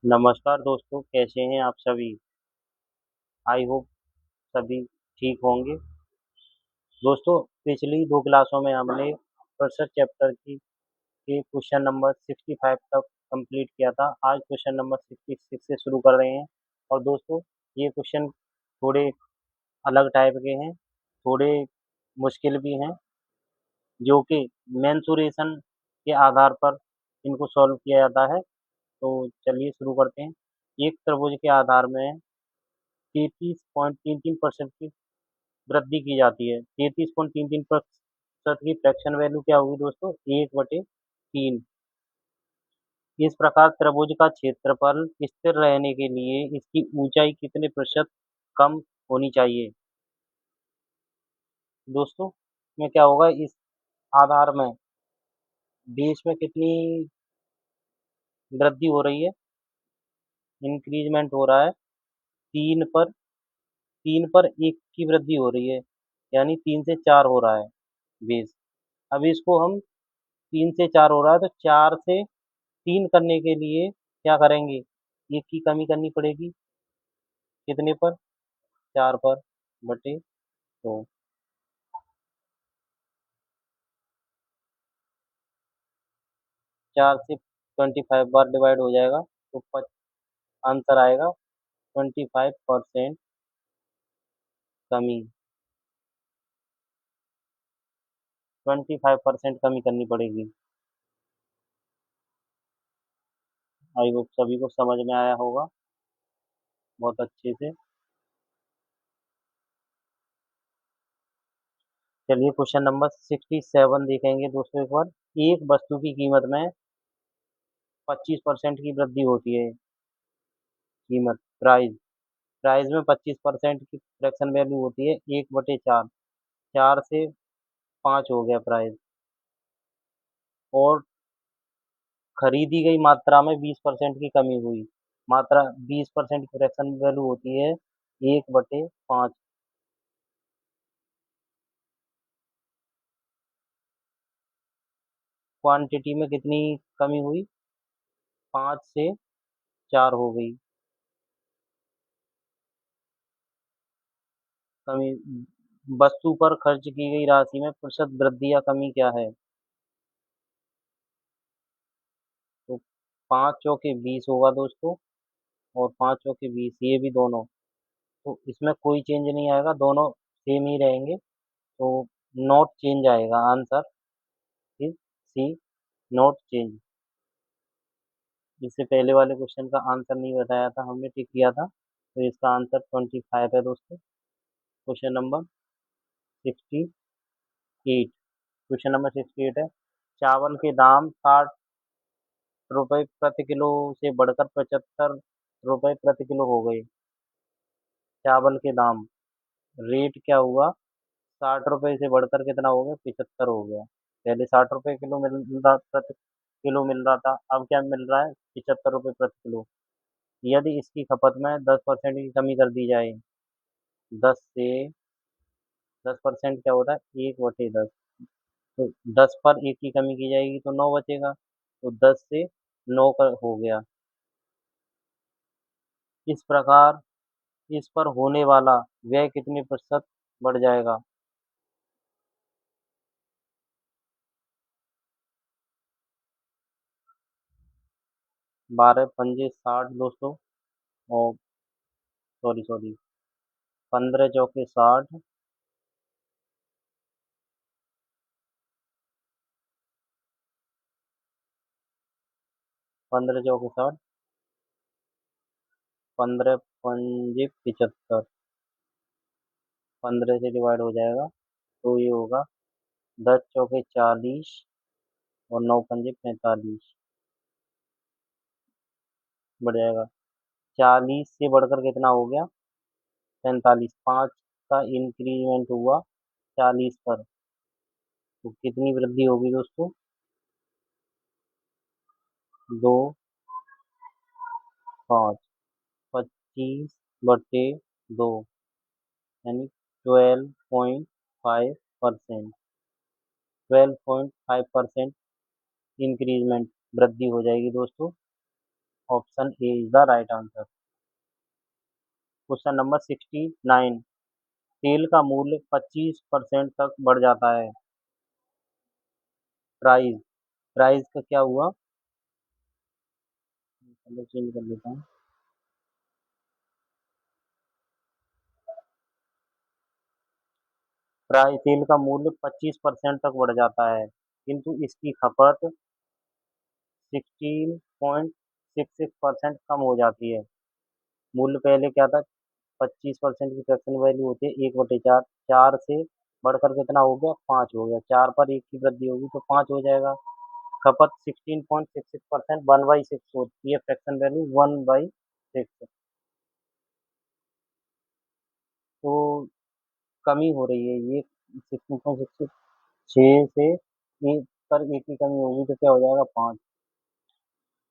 नमस्कार दोस्तों, कैसे हैं आप सभी। आई होप सभी ठीक होंगे। दोस्तों, पिछली दो क्लासों में हमने फर्स्ट चैप्टर की के क्वेश्चन नंबर 65 तक कंप्लीट किया था। आज क्वेश्चन नंबर 66 से शुरू कर रहे हैं। और दोस्तों, ये क्वेश्चन थोड़े अलग टाइप के हैं, थोड़े मुश्किल भी हैं, जो कि मेंसुरेशन के आधार पर इनको सॉल्व किया जाता है। तो चलिए शुरू करते हैं। एक त्रिभुज के आधार में 33.33% की वृद्धि की जाती है। 33.33% की फ्रैक्शन वैल्यू क्या होगी दोस्तों? 1/3। इस प्रकार त्रिभुज का क्षेत्रफल स्थिर रहने के लिए इसकी ऊंचाई कितने प्रतिशत कम होनी चाहिए? दोस्तों, में क्या होगा इस आधार में बेस में कितनी वृद्धि हो रही है, इंक्रीजमेंट हो रहा है। तीन पर तीन पर एक की वृद्धि हो रही है, यानी 3 से 4 हो रहा है बेस। अब इसको हम 3 से 4 हो रहा है तो 4 से 3 करने के लिए क्या करेंगे? एक की कमी करनी पड़ेगी। कितने पर? 4 पर बटे 2। 4 से 25 बार डिवाइड हो जाएगा तो आंसर आएगा 25% कमी। 25% कमी करनी पड़ेगी। आई होप सभी को समझ में आया होगा बहुत अच्छे से। चलिए क्वेश्चन नंबर 67 देखेंगे दोस्तों एक बार। एक वस्तु की कीमत में 25% की वृद्धि होती है। कीमत, प्राइस। प्राइस में 25% की फ्रैक्शन वैल्यू होती है 1/4। 4 से 5 हो गया प्राइस। और खरीदी गई मात्रा में 20% की कमी हुई। मात्रा 20% की फ्रैक्शन वैल्यू होती है 1/5। क्वांटिटी में कितनी कमी हुई? 5 से 4 हो गई कमी। वस्तु पर खर्च की गई राशि में प्रतिशत वृद्धि या कमी क्या है? तो 5 चौके 20 होगा दोस्तों, और 5 चौके 20 ये भी दोनों। तो इसमें कोई चेंज नहीं आएगा, दोनों सेम ही रहेंगे। तो नॉट चेंज आएगा। Answer is C, not change. इससे पहले वाले क्वेश्चन का आंसर नहीं बताया था, हमने टिक किया था। तो इसका आंसर 25 है दोस्तों। Question number 68। क्वेश्चन नंबर 68 है। चावल के दाम 60 रुपए प्रति किलो से बढ़कर 75 रुपए प्रति किलो हो गए। चावल के दाम, रेट क्या हुआ? 60 रुपए से बढ़कर कितना हो गया? 75 हो गया। पहले 60 रुपए किलो मिल रहा, प्रति किलो मिल रहा था, अब क्या मिल रहा है? 75 रुपए प्रति किलो। यदि इसकी खपत में 10% की कमी कर दी जाए, 10% क्या होता है? 1/10। तो 10 पर 1 की कमी की जाएगी तो 9 बचेगा। तो 10 से 9 का हो गया। इस प्रकार इस पर होने वाला व्यय कितने प्रतिशत बढ़ जाएगा? 12 पंजे 60 दोस्तों। और सॉरी सॉरी, 15 चौके 60। 15 चौके 60। 15 पंजे 75। 15 से डिवाइड हो जाएगा तो ये होगा 10 चौके 40 और 9 पंजे 45। बढ़ जाएगा। 40 से बढ़कर कितना हो गया? 45। 5 का इंक्रीमेंट हुआ 40 पर। तो कितनी वृद्धि होगी दोस्तों? 2, 5, 25/2, यानी 12.5%। 12.5% इंक्रीजमेंट, वृद्धि हो जाएगी दोस्तों। Option A is the right answer. Question number 69। तेल का मूल्य 25% तक बढ़ जाता है। प्राइस, प्राइस का क्या हुआ? चलो चेंज कर लेता हूँ। प्राइस, तेल का मूल्य 25% तक बढ़ जाता है, किंतु इसकी खपत 16.66% कम हो जाती है। मूल्य पहले क्या था? 25% की फ्रैक्शन वैल्यू होती है 1/4। 4 से बढ़कर कितना हो गया? 5 हो गया। 4 पर 1 की वृद्धि होगी तो 5 हो जाएगा। खपत 16.66%, 1/6 होती है फ्रैक्शन वैल्यू 1/6। तो कमी हो रही है ये 16.66। 6 से 1 पर 1 की कमी होगी तो क्या हो जाएगा? 5।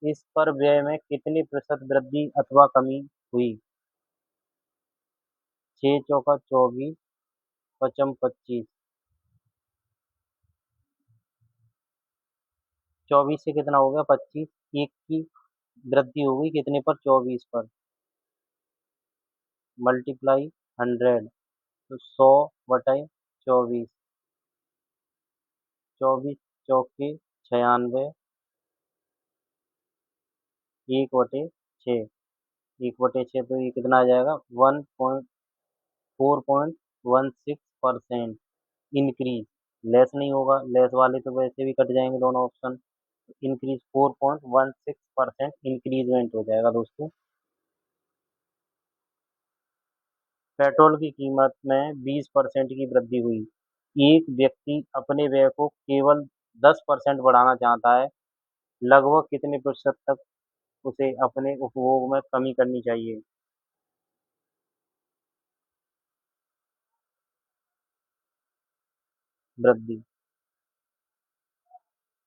इस पर व्यय में कितनी प्रतिशत वृद्धि अथवा कमी हुई? 6 चौका 24, पचम 25। 24 से कितना हो गया? 25। 1 की वृद्धि हो गई कितने पर? 24 पर। मल्टीप्लाई 100, तो 100/24। 24 चौके 96, 1/6। 1/6 तो ये कितना आ जाएगा? 4.16% इंक्रीज। लेस नहीं होगा, लेस वाले तो वैसे भी कट जाएंगे दोनों ऑप्शन। इंक्रीज 4.16% इंक्रीजमेंट हो जाएगा दोस्तों। पेट्रोल की कीमत में 20% की वृद्धि हुई। एक व्यक्ति अपने व्यय को केवल 10% बढ़ाना चाहता है, लगभग कितने प्रतिशत तक उसे अपने उपभोग में कमी करनी चाहिए? वृद्धि।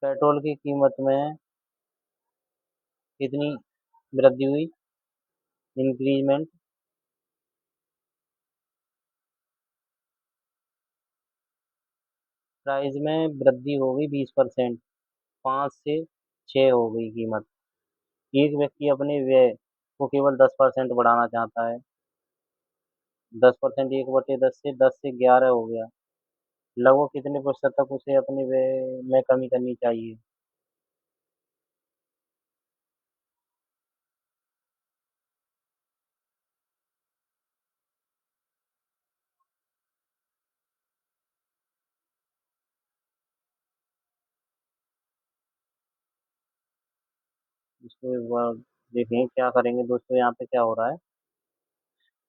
पेट्रोल की कीमत में कितनी वृद्धि हुई? इंक्रीजमेंट। प्राइस में वृद्धि हो गई 20%। 5 से 6 हो गई कीमत। एक व्यक्ति अपने व्यय को केवल 10% बढ़ाना चाहता है। 10%, 1/10 से 10 से 11 हो गया। लगभग कितने प्रतिशत तक उसे अपने व्यय में कमी करनी चाहिए? इसको एक बार देखें क्या करेंगे दोस्तों। यहाँ पे क्या हो रहा है?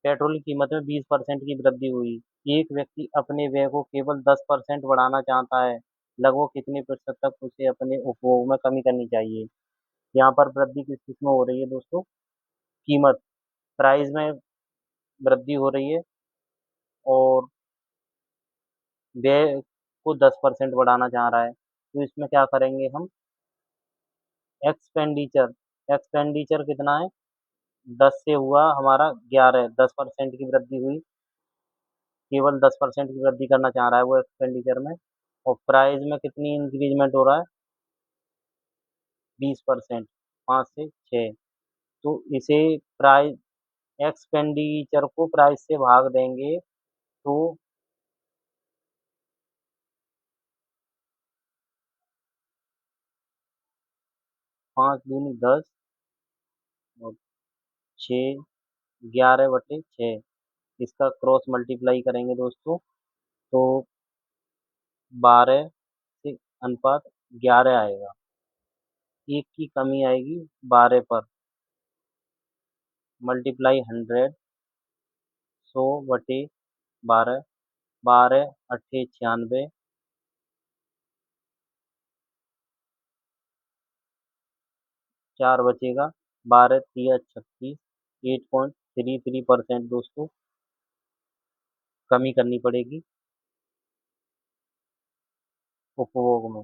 पेट्रोल की कीमत में 20% की वृद्धि हुई। एक व्यक्ति अपने व्यय को केवल 10% बढ़ाना चाहता है, लगभग कितने प्रतिशत तक उसे अपने उपभोग में कमी करनी चाहिए? यहाँ पर वृद्धि किस किस में हो रही है दोस्तों? कीमत, प्राइस में वृद्धि हो रही है, और व्यय को 10% बढ़ाना चाह रहा है। तो इसमें क्या करेंगे हम? एक्सपेंडिचर, एक्सपेंडिचर कितना है? 10 से हुआ हमारा 11, 10% की वृद्धि हुई। केवल 10% की वृद्धि करना चाह रहा है वो एक्सपेंडिचर में। और प्राइस में कितनी इंक्रीजमेंट हो रहा है? 20%। 5 से 6। तो इसे प्राइस, एक्सपेंडिचर को प्राइस से भाग देंगे तो 5 दूनी 10 और 6, 11/6। इसका क्रॉस मल्टीप्लाई करेंगे दोस्तों तो 12 से अनुपात 11 आएगा। एक की कमी आएगी 12 पर। मल्टीप्लाई 100, 100/12। 12 अट्ठे 96, 4 बचेगा। 12 तिया 36। 8.33% दोस्तों कमी करनी पड़ेगी उपभोग में।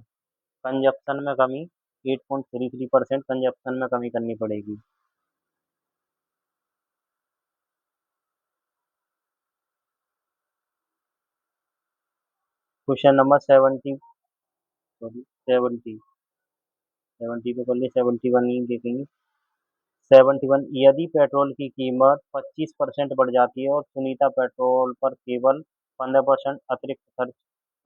कंजप्शन में कमी 8.33% कंजप्शन में कमी करनी पड़ेगी। Question number 70, sorry 70। 70 पे कर लिए, 71 नहीं देखेंगे। 71, यदि पेट्रोल की कीमत 25% बढ़ जाती है और सुनीता पेट्रोल पर केवल 15% अतिरिक्त खर्च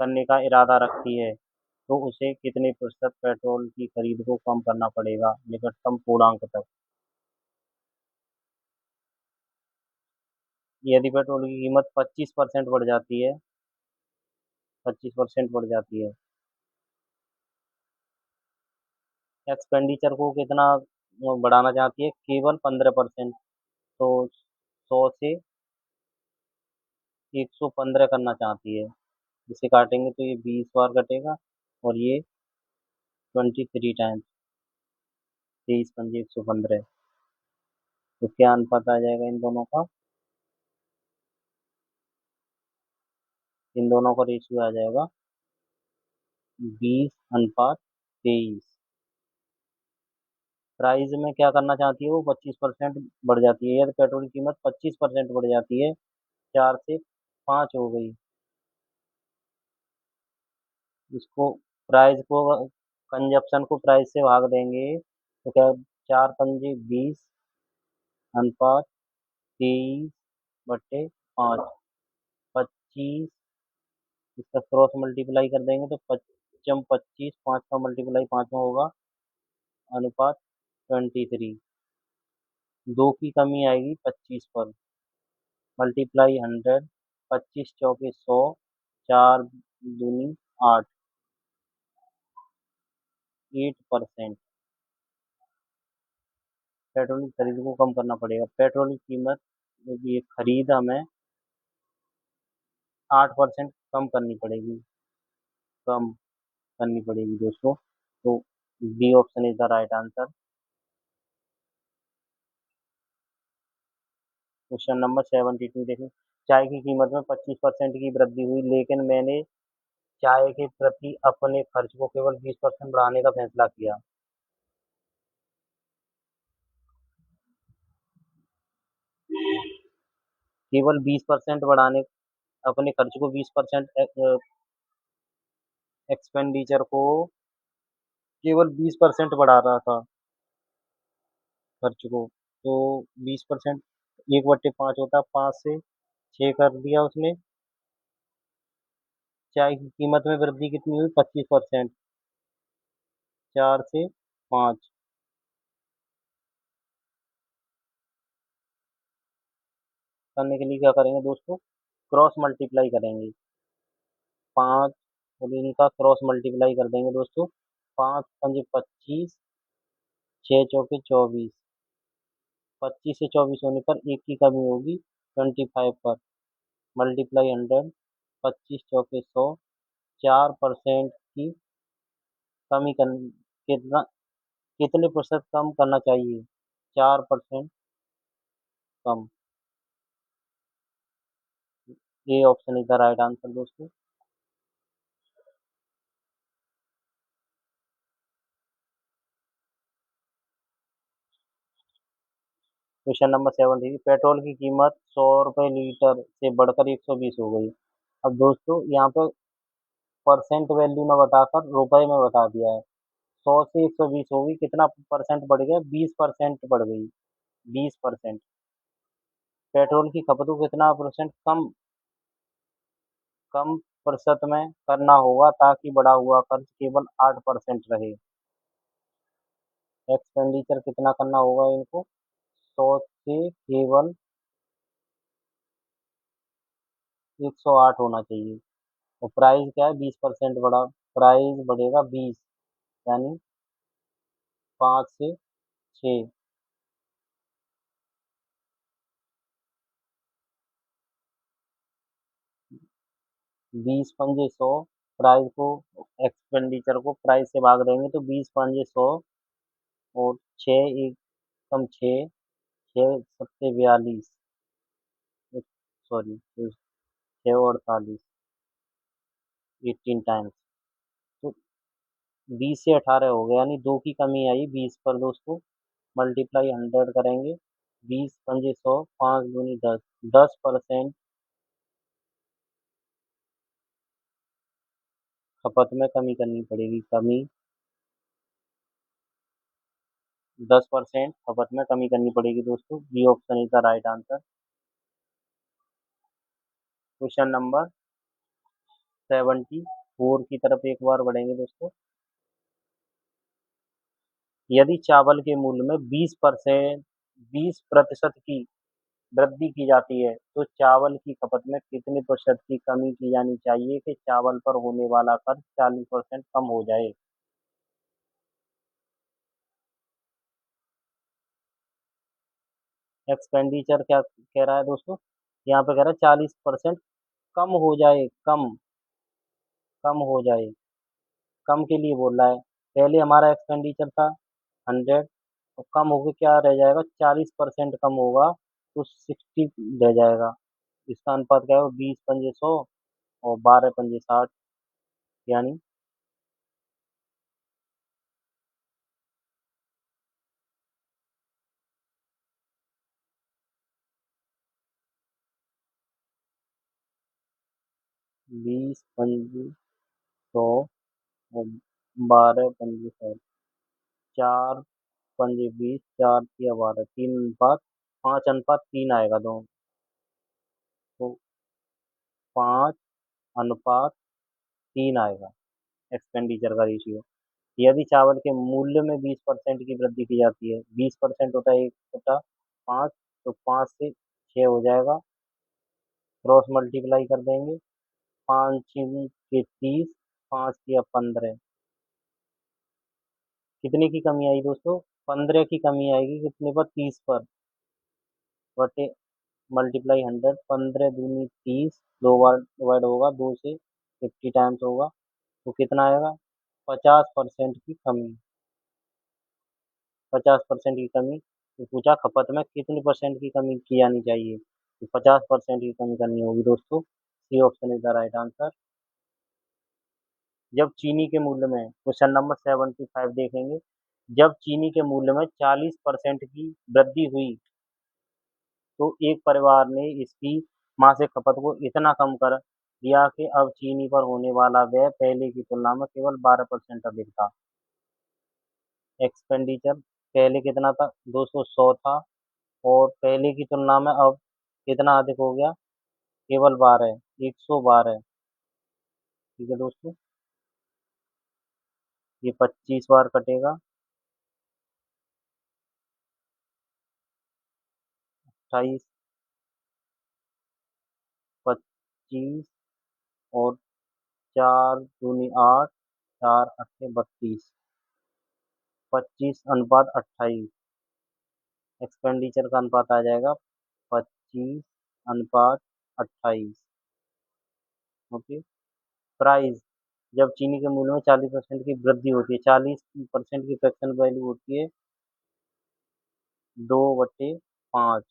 करने का इरादा रखती है, तो उसे कितने प्रतिशत पेट्रोल की खरीद को कम करना पड़ेगा निकटतम पूर्णांक तक? यदि पेट्रोल की कीमत 25% बढ़ जाती है, 25% बढ़ जाती है, एक्सपेंडिचर को कितना बढ़ाना चाहती है? केवल 15%। तो 100 से 115 करना चाहती है। इसे काटेंगे तो ये 20 बार कटेगा और ये 23 टाइम्स, 23 पंजे 115। तो क्या अनुपात आ जाएगा इन दोनों का? इन दोनों का रेशियो आ जाएगा 20:23। प्राइस में क्या करना चाहती है वो? 25% बढ़ जाती है। यदि पेट्रोल की कीमत 25% बढ़ जाती है, 4 से 5 हो गई, इसको प्राइस को, कंजप्शन को प्राइस से भाग देंगे तो क्या? 4 पंजे 20 अनुपात 23/5, 25। इसका क्रॉस मल्टीप्लाई कर देंगे तो 25, 5 का मल्टीप्लाई 5 में होगा, अनुपात 23। दो की कमी आएगी 25 पर, मल्टीप्लाई 100, 25 × 4 = 100, 4×2 = 8, 8%। पेट्रोल की खरीद को कम करना पड़ेगा। पेट्रोल की कीमत, ये खरीद हमें 8% कम करनी पड़ेगी, कम करनी पड़ेगी दोस्तों। तो B option is the right answer. Question number 72 देखें। चाय की कीमत में 25% की वृद्धि हुई, लेकिन मैंने चाय के प्रति अपने खर्च को केवल 20% बढ़ाने का फैसला किया। केवल 20% बढ़ाने, अपने खर्च को 20%, एक्सपेंडिचर को केवल 20% बढ़ा रहा था खर्च को। तो 20%, 1/5 होता है, 5 से 6 कर दिया उसने। चाय की कीमत में वृद्धि कितनी हुई? 25%, 4 से 5 करने के लिए क्या करेंगे दोस्तों? क्रॉस मल्टीप्लाई करेंगे। 5 और इनका क्रॉस मल्टीप्लाई कर देंगे दोस्तों। 5×5 = 25, 6×4 = 24। 25 से 24 होने पर एक की कमी होगी 25 पर, मल्टीप्लाई 100, 25×4 = 100, 4% की कमी कर, कितना, कितने प्रतिशत कम करना चाहिए? 4% कम। ये option is the right answer दोस्तों। क्वेश्चन नंबर 70, पेट्रोल की कीमत 100 रुपये लीटर से बढ़कर 120 हो गई। अब दोस्तों यहाँ पर परसेंट वैल्यू में बताकर रुपए में बता दिया है। 100 से 120 होगी, कितना परसेंट बढ़ गया? 20% बढ़ गई, 20%। पेट्रोल की खपत को कितना परसेंट कम, कम प्रतिशत में करना होगा ताकि बढ़ा हुआ खर्च केवल 8% रहे? एक्सपेंडिचर कितना करना होगा इनको? 100 से केवल 108 होना चाहिए। और प्राइस क्या है? 20% बढ़ा, प्राइस बढ़ेगा 20, यानी 5 से 6। 20 पंजे 100, प्राइस को, एक्सपेंडिचर को प्राइस से भाग देंगे तो 20 पंजे 100, और 6 एक कम 6, 6×7 = 42, सॉरी 6 और 48, 18 टाइम्स। तो 20 से 18 हो गया, यानी 2 की कमी आई 20 पर दोस्तों। मल्टीप्लाई 100 करेंगे, 20 पंजे 100, 5×2 = 10, 10% खपत में कमी करनी पड़ेगी, कमी 10% खपत में कमी करनी पड़ेगी दोस्तों। B option is the right answer. Question number 74 की तरफ एक बार बढ़ेंगे दोस्तों। यदि चावल के मूल्य में 20% की वृद्धि की जाती है तो चावल की खपत में कितने प्रतिशत की कमी की जानी चाहिए कि चावल पर होने वाला खर्च 40% कम हो जाए। एक्सपेंडिचर क्या कह रहा है दोस्तों? यहाँ पे कह रहा है 40% कम हो जाए, कम कम हो जाए। कम के लिए बोल रहा है। पहले हमारा एक्सपेंडिचर था 100, तो कम होके क्या रह जाएगा, 40% कम होगा तो 60 रह जाएगा। इसका अनुपात क्या है, 20 पंजे 100 और 12 पंजे 60, यानी 20 पंजे 100 और 12 पंजे 60। 4 पंजे 20, 4 तिया 12, 3 अनुपात 5 अनुपात 3 आएगा दोनों। तो 5 अनुपात 3 आएगा एक्सपेंडिचर का रेशियो। यदि चावल के मूल्य में 20% की वृद्धि की जाती है, 20% होता है एक होता 5, तो 5 से 6 हो जाएगा। क्रॉस मल्टीप्लाई कर देंगे। 5 6 के 30, 5 तिया 15। कितने की कमी आई दोस्तों? 15 की कमी आएगी। कितने पर? 30 पर। बटे मल्टीप्लाई 100, 15 दूनी 30, 2 बार डिवाइड होगा, 2 से 50 टाइम्स होगा, तो कितना आएगा? 50% की कमी। 50% की कमी। तो पूछा खपत में कितने परसेंट की कमी की जानी चाहिए, तो 50% की कमी करनी होगी दोस्तों। C option is the right answer. जब चीनी के मूल्य में, क्वेश्चन नंबर 75 देखेंगे। जब चीनी के मूल्य में 40% की वृद्धि हुई तो एक परिवार ने इसकी मासिक खपत को इतना कम कर दिया कि अब चीनी पर होने वाला व्यय पहले की तुलना में केवल 12% अधिक था। एक्सपेंडिचर पहले कितना था? 200 था, और पहले की तुलना में अब कितना अधिक हो गया? केवल 12, 112। ठीक है दोस्तों, ये 25 बार कटेगा। 28, 25 और 4 दूनी 8, 4 अट्ठे 32। 25 अनुपात 28। एक्सपेंडिचर का अनुपात आ जाएगा 25 अनुपात 28। ओके। प्राइस, जब चीनी के मूल्य में 40% की वृद्धि होती है, 40% की फ्रैक्शन वैल्यू होती है 2/5,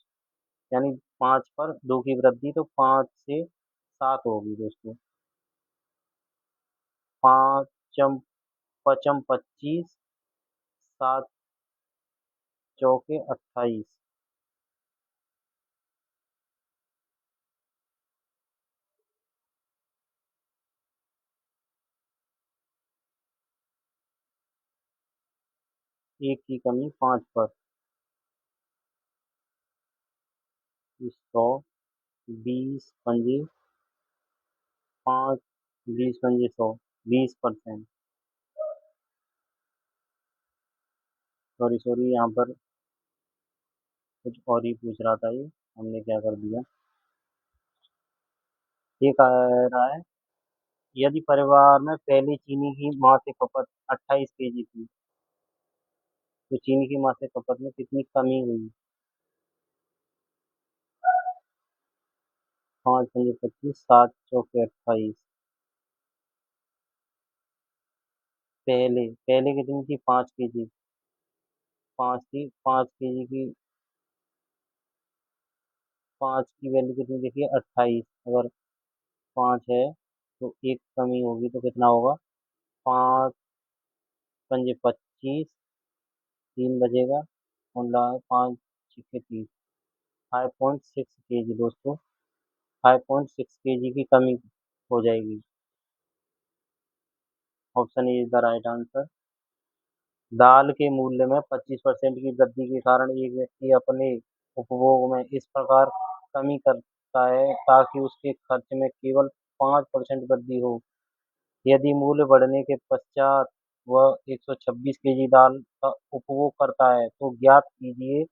यानी 5 पर 2 की वृद्धि, तो 5 से 7 होगी दोस्तों। पाँचम पचम 25, 7 चौके 28। एक की कमी 5 पर। 100, 20 पंजे 5, 20 पंजे 100, 20%। सॉरी सॉरी, यहाँ पर कुछ और ही पूछ रहा था, ये हमने क्या कर दिया। ये कह रहा है, यदि परिवार में पहले चीनी की मासिक खपत 28 केजी थी तो चीनी की मासिक खपत में कितनी कमी हुई? 5 पंजे 25, 7 चौके 28। पहले पहले कितनी थी? 5 केजी। 5 की 5 की वैल्यू कितनी देखिए? 28। अगर 5 है तो एक कमी होगी तो कितना होगा? 5 पंजे 25, 3 बचेगा, और 5 6 के 30। 5.6 केजी दोस्तों, 5.6 केजी की कमी हो जाएगी। Option is the right answer. दाल के मूल्य में 25% की वृद्धि के कारण एक व्यक्ति अपने उपभोग में इस प्रकार कमी करता है ताकि उसके खर्च में केवल 5% वृद्धि हो। यदि मूल्य बढ़ने के पश्चात वह 126 केजी दाल का उपभोग करता है तो ज्ञात कीजिए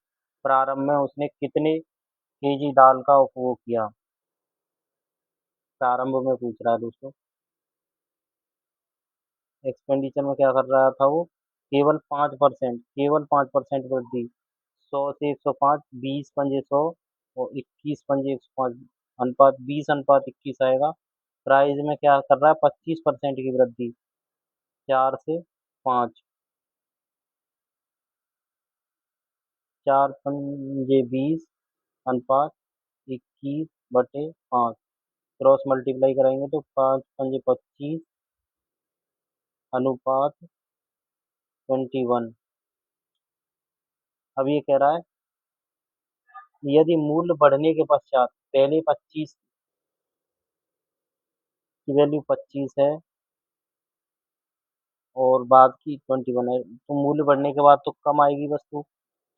प्रारंभ में उसने कितने केजी दाल का उपभोग किया। प्रारंभ में पूछ रहा है दोस्तों। एक्सपेंडिचर में क्या कर रहा था वो, केवल 5% वृद्धि। 100 से 105, 20 पंजे 100 और 21 पंजे 105, अनुपात 20 अनुपात 21 आएगा। प्राइस में क्या कर रहा है, 25% की वृद्धि। 4 से 5, 4 पंजे 20 अनुपात 21/5, क्रॉस मल्टीप्लाई कराएंगे तो 5 पंजे 25 अनुपात 21। अब ये कह रहा है यदि मूल्य बढ़ने के पश्चात पहले 25 की वैल्यू 25 है और बाद की 21 है तो मूल्य बढ़ने के बाद तो कम आएगी वस्तु।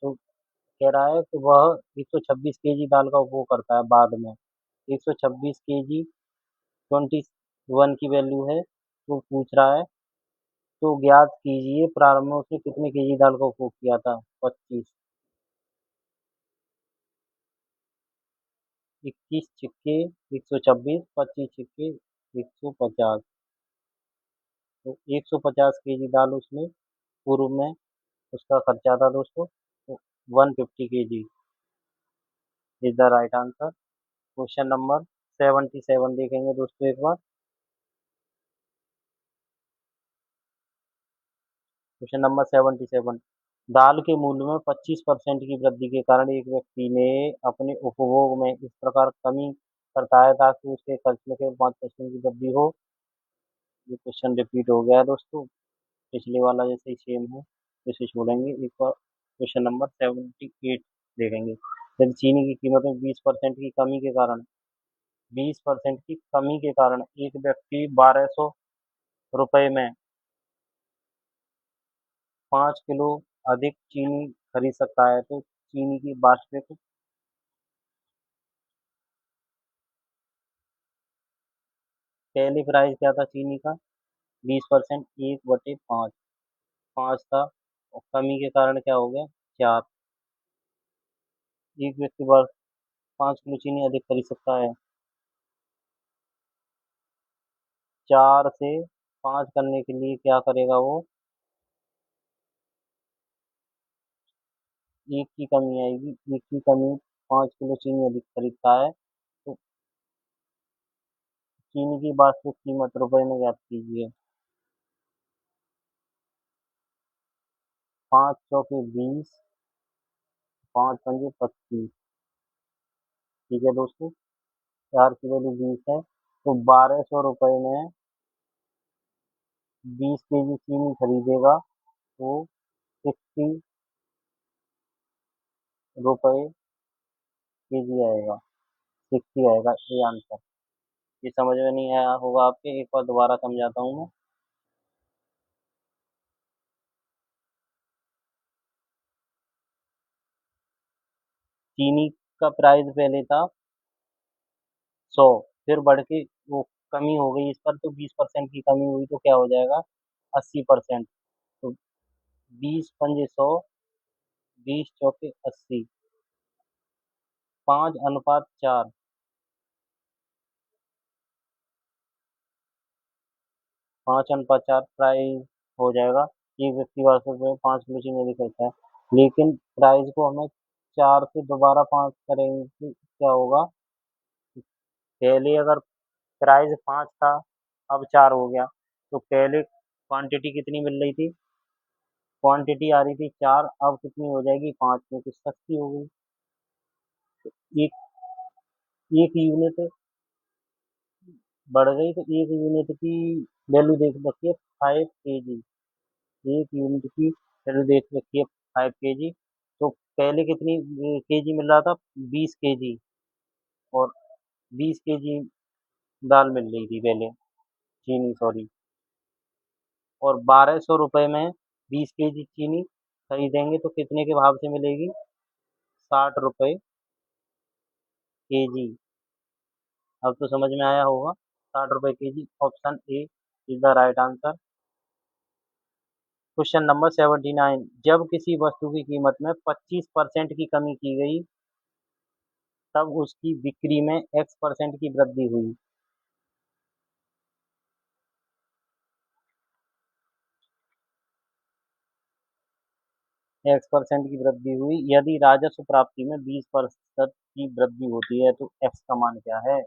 तो कह रहा है कि वह 126 केजी दाल का उपभोग करता है बाद में। 126 केजी 21 की वैल्यू है तो पूछ रहा है तो ज्ञात कीजिए प्रारंभ में उसने कितने केजी दाल का उपभोग किया था। 25, 21 छिक्के 126, 25 छिक्के 150, तो 150 केजी दाल उसने पूर्व में उसका खर्चा था दोस्तों। तो 150 KG is the right answer. Question number 77 देखेंगे दोस्तों एक बार। क्वेश्चन नंबर 77, दाल के मूल्य में 25% की वृद्धि के कारण एक व्यक्ति ने अपने उपभोग में इस प्रकार कमी करता है ताकि उसके खर्च में केवल 5% की वृद्धि हो। ये क्वेश्चन रिपीट हो गया है दोस्तों, पिछले वाला जैसे ही सेम है, तो इसे छोड़ेंगे एक बार। क्वेश्चन नंबर 78 देखेंगे। यदि चीनी की कीमत में 20% की कमी के कारण 20% की कमी के कारण एक व्यक्ति 1200 रुपये में 5 किलो अधिक चीनी खरीद सकता है तो चीनी की वास्तविक पहले प्राइस क्या था चीनी का, 20%, 1/5, 5 था और कमी के कारण क्या हो गया 4। एक व्यक्ति बस 5 किलो चीनी अधिक खरीद सकता है। 4 से 5 करने के लिए क्या करेगा वो, एक की कमी आएगी, एक की कमी 5 किलो चीनी अधिक खरीदता है तो चीनी की वास्तविक कीमत रुपए में ज्ञात कीजिए। 5 चौके 20, 5 पंजे 25। ठीक है दोस्तों, 4 की वैल्यू 20 है तो 1200 रुपये में 20 केजी चीनी खरीदेगा तो 60 रुपये केजी आएगा, 60 आएगा ये आंसर। ये समझ में नहीं आया होगा आपके, एक बार दोबारा समझाता हूँ मैं। चीनी का प्राइस पहले था 100, फिर बढ़ के वो कमी हो गई इस पर तो 20% की कमी हुई तो क्या हो जाएगा 80%। तो 20 पंजे 100, 20 चौके 80, 5/4, 5/4 प्राइस हो जाएगा। एक व्यक्ति वास्तव में 5 किलो चीनी अधिक करता है, लेकिन प्राइस को हमें 4 से दोबारा 5 करेंगे तो क्या होगा, पहले अगर प्राइस 5 था अब 4 हो गया तो पहले क्वांटिटी कितनी मिल रही थी, क्वांटिटी आ रही थी 4, अब कितनी हो जाएगी 5 क्योंकि सस्ती हो गई। एक एक यूनिट बढ़ गई तो एक यूनिट की वैल्यू देख रखिए 5 केजी। एक यूनिट की वैल्यू देख रखिए 5 केजी। तो पहले कितनी केजी मिल रहा था, 20 केजी, और 20 केजी दाल मिल रही थी पहले, चीनी सॉरी, और 1200 रुपये में 20 kg चीनी खरीदेंगे तो कितने के भाव से मिलेगी? 60 रुपये kg। अब तो समझ में आया होगा। 60 रुपये kg, option A is the right answer. Question number 79, जब किसी वस्तु की कीमत में 25% की कमी की गई तब उसकी बिक्री में x% की वृद्धि हुई। x% की वृद्धि हुई यदि राजस्व प्राप्ति में 20% की वृद्धि होती है तो x का मान क्या है?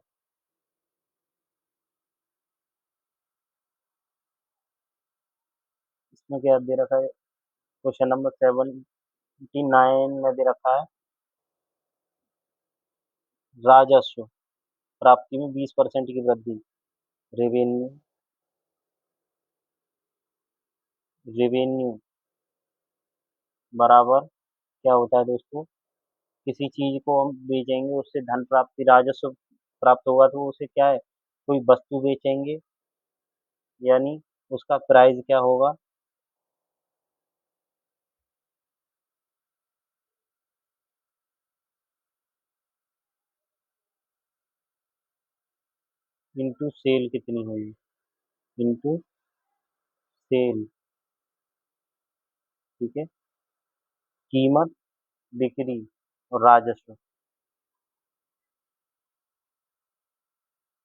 इसमें क्या दे रखा है? क्वेश्चन नंबर 79 में दे रखा है राजस्व प्राप्ति में 20% की वृद्धि। रेवेन्यू, रेवेन्यू बराबर क्या होता है दोस्तों? किसी चीज को हम बेचेंगे उससे धन प्राप्ति राजस्व प्राप्त होगा तो उसे क्या है? कोई वस्तु बेचेंगे यानी उसका प्राइस क्या होगा? इनटू सेल कितनी हुई? Into sale. ठीक है। कीमत, बिक्री और राजस्व,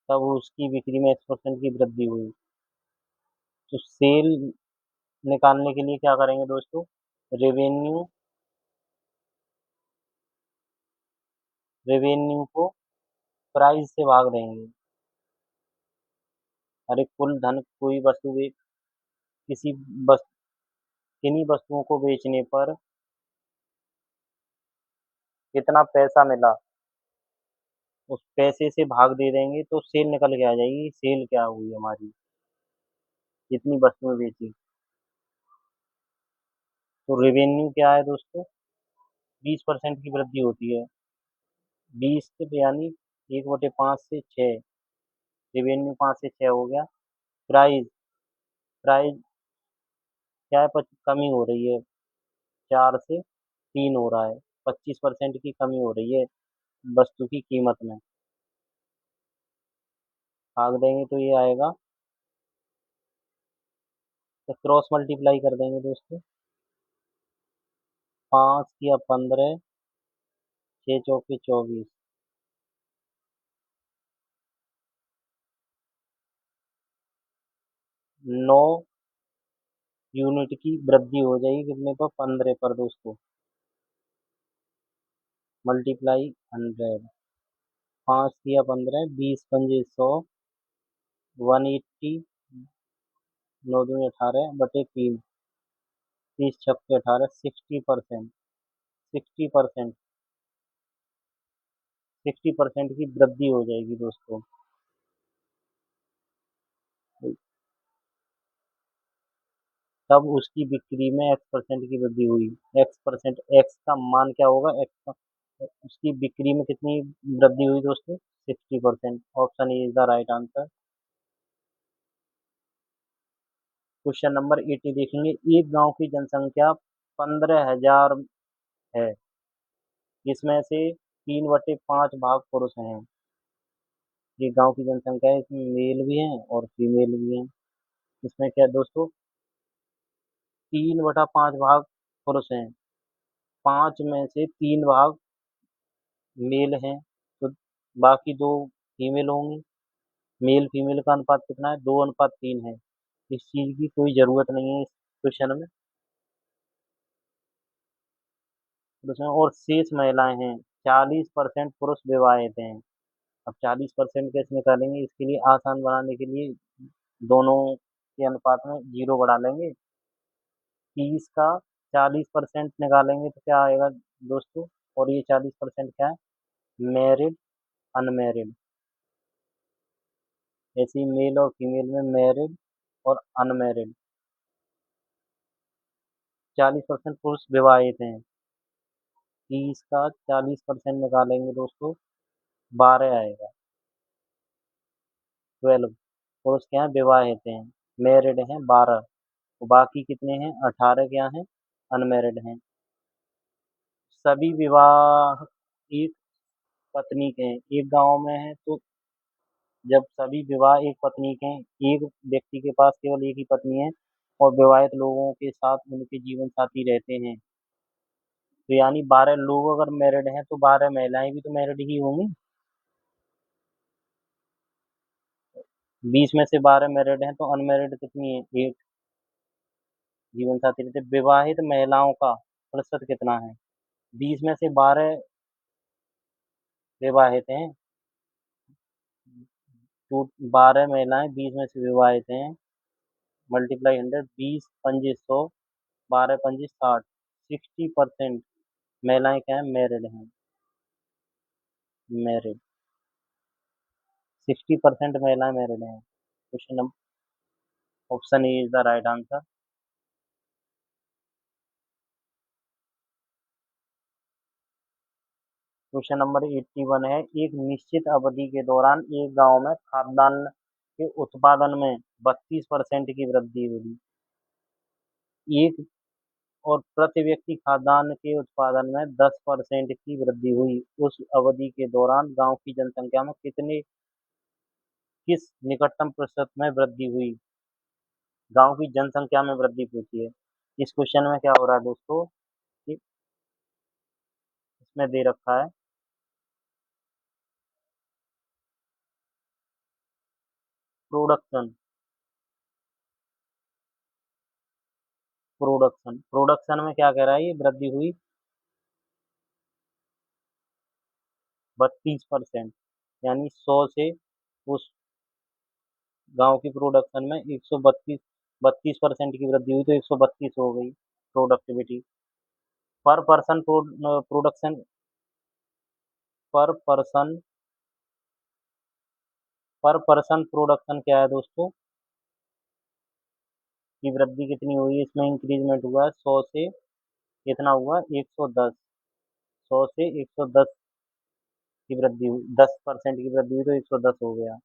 तब उसकी बिक्री में x% की वृद्धि हुई। तो सेल निकालने के लिए क्या करेंगे दोस्तों? रेवेन्यू, रेवेन्यू को प्राइस से भाग देंगे। अरे कुल धन कोई वस्तु किसी वस्तु किन्हीं वस्तुओं को बेचने पर कितना पैसा मिला उस पैसे से भाग दे देंगे तो सेल निकल के आ जाएगी। सेल क्या हुई हमारी? जितनी वस्तुएं बेची। तो रेवेन्यू क्या है दोस्तों? 20% की वृद्धि होती है। 20 से यानी 1/5 से 6। रेवेन्यू 5 से 6 हो गया। प्राइस, प्राइस क्या है? कमी हो रही है। 4 से 3 हो रहा है। 25% की कमी हो रही है वस्तु की कीमत में। भाग देंगे तो ये आएगा। तो क्रॉस मल्टीप्लाई कर देंगे दोस्तों। 5 या 15, 6 चौके 24। 9 यूनिट की वृद्धि हो जाएगी कितने पर? 15 पर दोस्तों। मल्टीप्लाई 100। 5 या 15, 20 पंजे 100, 180, 9 दूनी 18/3, 30 छक्के 18, 60%। 60%, 60% की वृद्धि हो जाएगी दोस्तों। तब उसकी बिक्री में x% की वृद्धि हुई। x%, x का मान क्या होगा? x का, उसकी बिक्री में कितनी वृद्धि हुई दोस्तों? 60%। Option A is the right answer. Question number 80 देखेंगे। एक गांव की जनसंख्या 15,000 है, जिसमें से 3/5 भाग पुरुष हैं। ये गांव की जनसंख्या है, इसमें मेल भी हैं और फीमेल भी हैं। इसमें क्या है दोस्तों? 3/5 भाग पुरुष हैं, 5 में से 3 भाग मेल हैं, तो बाकी 2 फीमेल होंगी। मेल फीमेल का अनुपात कितना है? 2:3 है। इस चीज की कोई जरूरत नहीं है इस क्वेश्चन में। पुरुष हैं और शेष महिलाएं हैं। 40% पुरुष विवाहित हैं। अब 40% कैसे निकालेंगे? इसके लिए आसान बनाने के लिए दोनों के अनुपात में 0 बढ़ा लेंगे। 30 का 40% निकालेंगे तो क्या आएगा दोस्तों? और ये 40% क्या है? Married, unmarried. ऐसे ही मेल और फीमेल में मैरिड और अनमैरिड। 40% पुरुष विवाहित हैं। 30 का 40% निकालेंगे दोस्तों, 12 आएगा। 12 पुरुष क्या है? विवाहित हैं। मैरिड हैं 12। तो बाकी कितने हैं, 18 क्या हैं, अनमैरिड हैं। सभी विवाह एक पत्नी के हैं, एक गांव में है, तो जब सभी विवाह एक पत्नी के हैं, एक व्यक्ति के पास केवल एक ही पत्नी है और विवाहित लोगों के साथ उनके जीवन साथी रहते हैं, तो यानी 12 लोग अगर मैरिड हैं तो 12 महिलाएं भी तो मैरिड ही होंगी। 20 में से 12 मैरिड हैं तो अनमैरिड कितनी है, एक जीवन साथी रहते। विवाहित महिलाओं का प्रतिशत कितना है, 20 में से 12 विवाहित हैं, तो 12 महिलाएं 20 में से विवाहित हैं, मल्टीप्लाई 100, 20 पंजे 100, 12 पंजे 60, 60% महिलाएं क्या है, मैरिड हैं, मैरिड, 60% महिलाएं मैरिड हैं। Question, option A is the right answer. Question number 81 है, एक निश्चित अवधि के दौरान एक गांव में खाद्यान्न के उत्पादन में 32% की वृद्धि हुई। एक और प्रति व्यक्ति खाद्यान्न के उत्पादन में 10% की वृद्धि हुई। उस अवधि के दौरान गांव की जनसंख्या में किस निकटतम प्रतिशत में वृद्धि हुई। गांव की जनसंख्या में वृद्धि पूछी है। इस क्वेश्चन में क्या हो रहा है दोस्तों, कि इसमें दे रखा है प्रोडक्शन, प्रोडक्शन में क्या कह रहा है, ये वृद्धि हुई 32%, यानी 100 से उस गांव की प्रोडक्शन में 132 32% की वृद्धि हुई, तो 132 हो गई प्रोडक्टिविटी। पर पर्सन प्रोडक्शन, पर पर्सन पर पर्सन प्रोडक्शन क्या है दोस्तों, की वृद्धि कितनी हुई, इसमें इंक्रीजमेंट हुआ है 100 से कितना हुआ, 110, 100 से 110 की वृद्धि हुई, 10% की वृद्धि हुई तो 110 हो गया।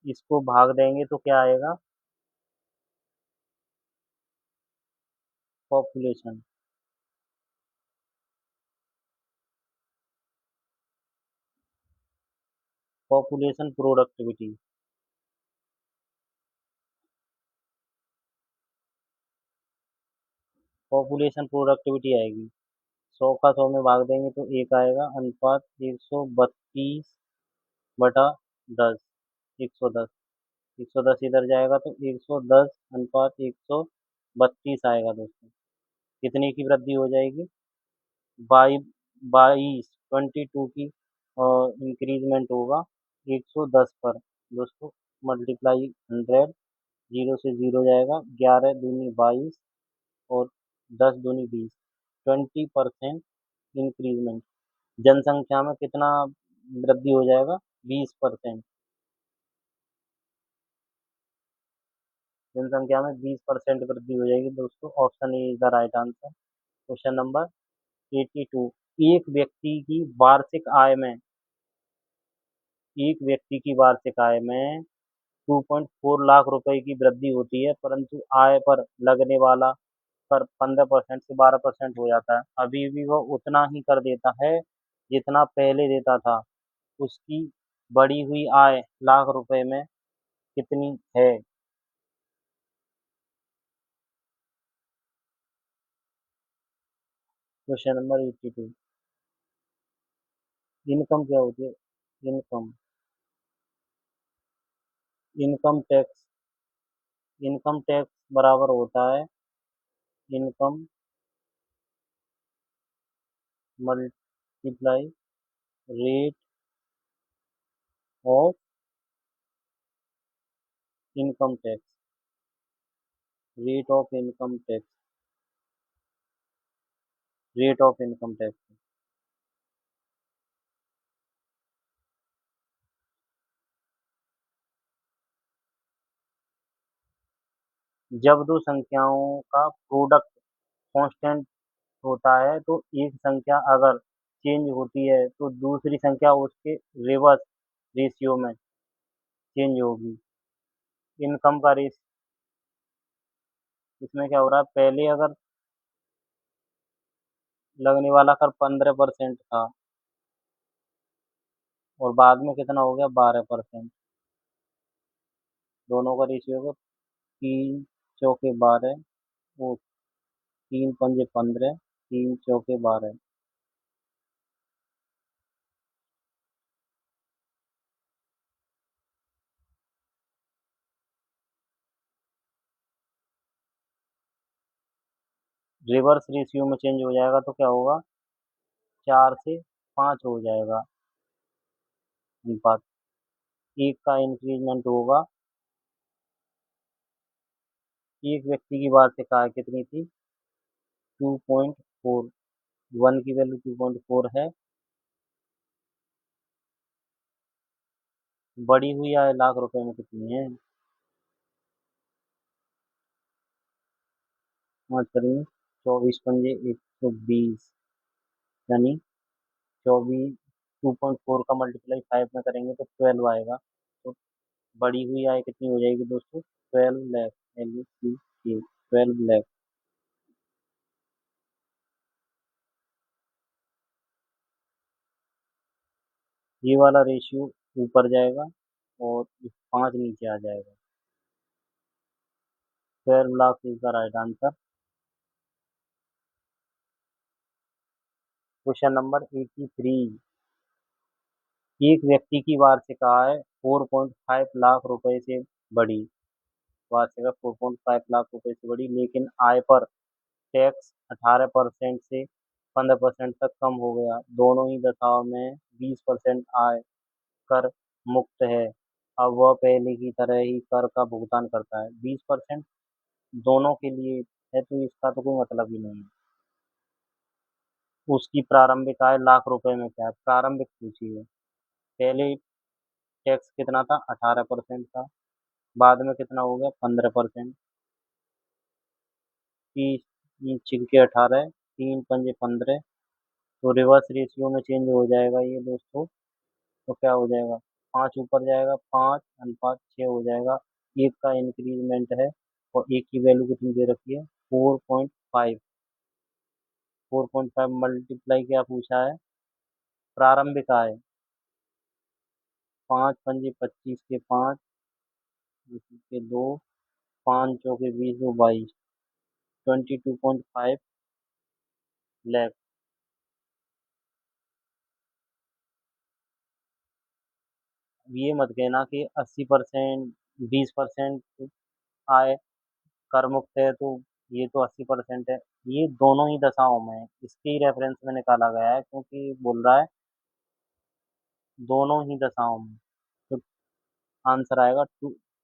इसको भाग देंगे तो क्या आएगा, population, population productivity, population productivity आएगी। 100 का 100 में भाग देंगे तो एक आएगा, अनुपात 132/10, 110, 110 इधर जाएगा तो 110 अनुपात 132 आएगा दोस्तों। कितने की वृद्धि हो जाएगी, बाई 22 की इंक्रीजमेंट होगा 110 पर दोस्तों, मल्टीप्लाई 100, जीरो से जीरो जाएगा, 11 दूनी 22 और 10 दूनी 20, 20% इंक्रीजमेंट। जनसंख्या में कितना वृद्धि हो जाएगा, 20%, जनसंख्या में 20% वृद्धि हो जाएगी दोस्तों। Option A is the right answer. Question number 82, एक व्यक्ति की वार्षिक आय में, एक व्यक्ति की वार्षिक आय में 2.4 लाख रुपए की वृद्धि होती है, परंतु आय पर लगने वाला कर 15% से 12% हो जाता है। अभी भी वह उतना ही कर देता है जितना पहले देता था। उसकी बढ़ी हुई आय लाख रुपए में कितनी है। क्वेश्चन नंबर 82, इनकम क्या होती है, income, income tax, income tax बराबर होता है income multiply rate of income tax, rate of income tax, rate of income tax. जब दो संख्याओं का प्रोडक्ट कांस्टेंट होता है तो एक संख्या अगर चेंज होती है तो दूसरी संख्या उसके रिवर्स रेशियो में चेंज होगी। इनकम का रेस, इसमें क्या हो रहा है, पहले अगर लगने वाला कर 15% था और बाद में कितना हो गया 12%। दोनों का रेशियो होगा 3 चौके 12, वो 3 पंजे 15, 3 चौके 12। रिवर्स रेशियो में चेंज हो जाएगा तो क्या होगा, 4 से 5 हो जाएगा अनुपात। एक का इंक्रीजमेंट होगा, एक व्यक्ति की वार्षिक आय कितनी थी, 2.4, वन की वैल्यू 2.4 है। बढ़ी हुई आय लाख रुपए में कितनी है, पाँच करेंगे, 24 पंजे 120, यानी 2.4 का मल्टीप्लाई 5 में करेंगे तो 12 आएगा। तो बढ़ी हुई आय कितनी हो जाएगी दोस्तों, 12 लाख, LUCK, 12 लाख। ये वाला रेशियो ऊपर जाएगा और 5 नीचे आ जाएगा। 12 lakh is the right answer. Question number 83। एक व्यक्ति की वार्षिक आय 4.5 लाख रुपए से बढ़ी, वार्षिक आय 4.5 लाख रुपए से बढ़ी, लेकिन आय पर टैक्स 18% से 15% तक कम हो गया। दोनों ही दशाओं में 20% आय कर मुक्त है। अब वह पहले की तरह ही कर का भुगतान करता है। 20% दोनों के लिए है तो इसका तो कोई मतलब ही नहीं है। उसकी प्रारंभिक आय लाख रुपए में क्या है, प्रारंभिक पूछी है। पहले टैक्स कितना था, 18% था, बाद में कितना हो गया 15%। 30 3 छिक्के 18, 3 पंजे 15, तो रिवर्स रेशियो में चेंज हो जाएगा ये दोस्तों। तो क्या हो जाएगा, 5 ऊपर जाएगा, 5 अनुपात 6 हो जाएगा। एक का इंक्रीजमेंट है और एक की वैल्यू कितनी दे रखी है, 4.5। 4.5 मल्टीप्लाई क्या पूछा है, प्रारंभिक आय, 5 पंजे 25 के 5, के 2, 5 चौके 20 22, 22.5 लाख। ये मत कहना कि 80%, 20% आय कर मुक्त है तो ये तो 80% है। ये दोनों ही दशाओं में है, इसके ही रेफरेंस में निकाला गया है, क्योंकि बोल रहा है दोनों ही दशाओं में। तो आंसर आएगा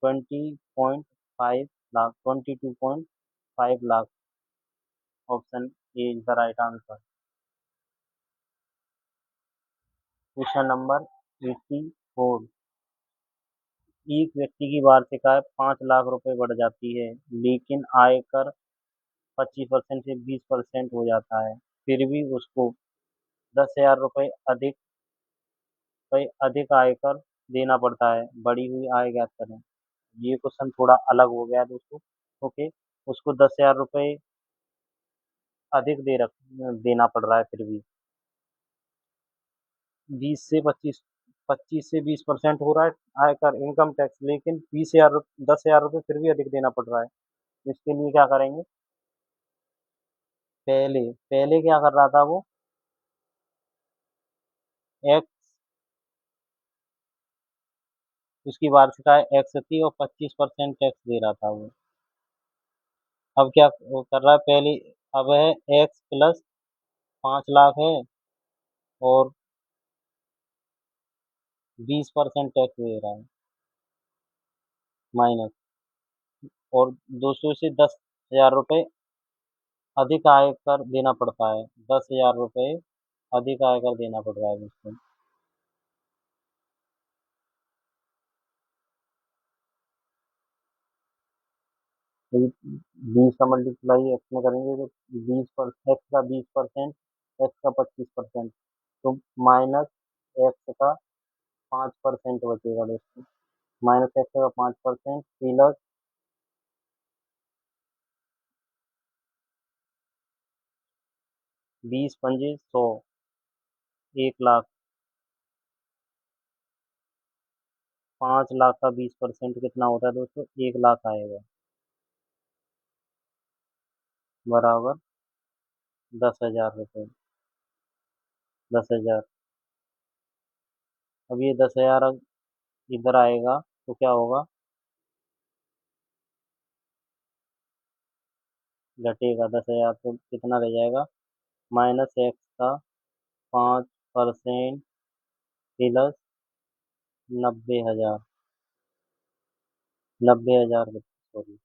20.5 lakh, 22.5 lakh. Option A is the right answer. Question number 84। एक व्यक्ति की वार्षिक आय 5 लाख रुपए बढ़ जाती है, लेकिन आयकर 25% से 20% हो जाता है, फिर भी उसको 10,000 रुपये अधिक आयकर देना पड़ता है। बढ़ी हुई आय ज्ञात करें। ये क्वेश्चन थोड़ा अलग हो गया दोस्तों। ओके, उसको 10,000 रुपये अधिक देना पड़ रहा है, फिर भी 25 से 20% हो रहा है आयकर, इनकम टैक्स, लेकिन 10,000 रुपये फिर भी अधिक देना पड़ रहा है। तो इसके लिए क्या करेंगे, पहले पहले क्या कर रहा था वो, एक्स, उसकी वार्षिक आय एक्स थी और 25% टैक्स दे रहा था वो। अब क्या वो कर रहा है पहले, अब है एक्स प्लस 5 लाख है और 20% टैक्स दे रहा है, माइनस, और 200 से 10,000 रुपये अधिक आयकर देना पड़ता है। 10,000 रुपये अधिक आयकर देना पड़ रहा है उसको। तो 20 का मल्टीप्लाई एक्स में करेंगे तो 20%, एक्स का 25%, तो माइनस एक्स का 5% बचेगा दोस्तों। माइनस एक्स का 5% प्लस 20 पंजे 100, 1 लाख। 5 लाख का 20% कितना होता है दोस्तों? 1 लाख आएगा, बराबर 10,000 रुपये। 10,000। अब ये 10,000 इधर आएगा तो क्या होगा? घटेगा 10,000 तो कितना रह जाएगा? माइनस एक्स का 5% प्लस 90,000। 90,000, सॉरी,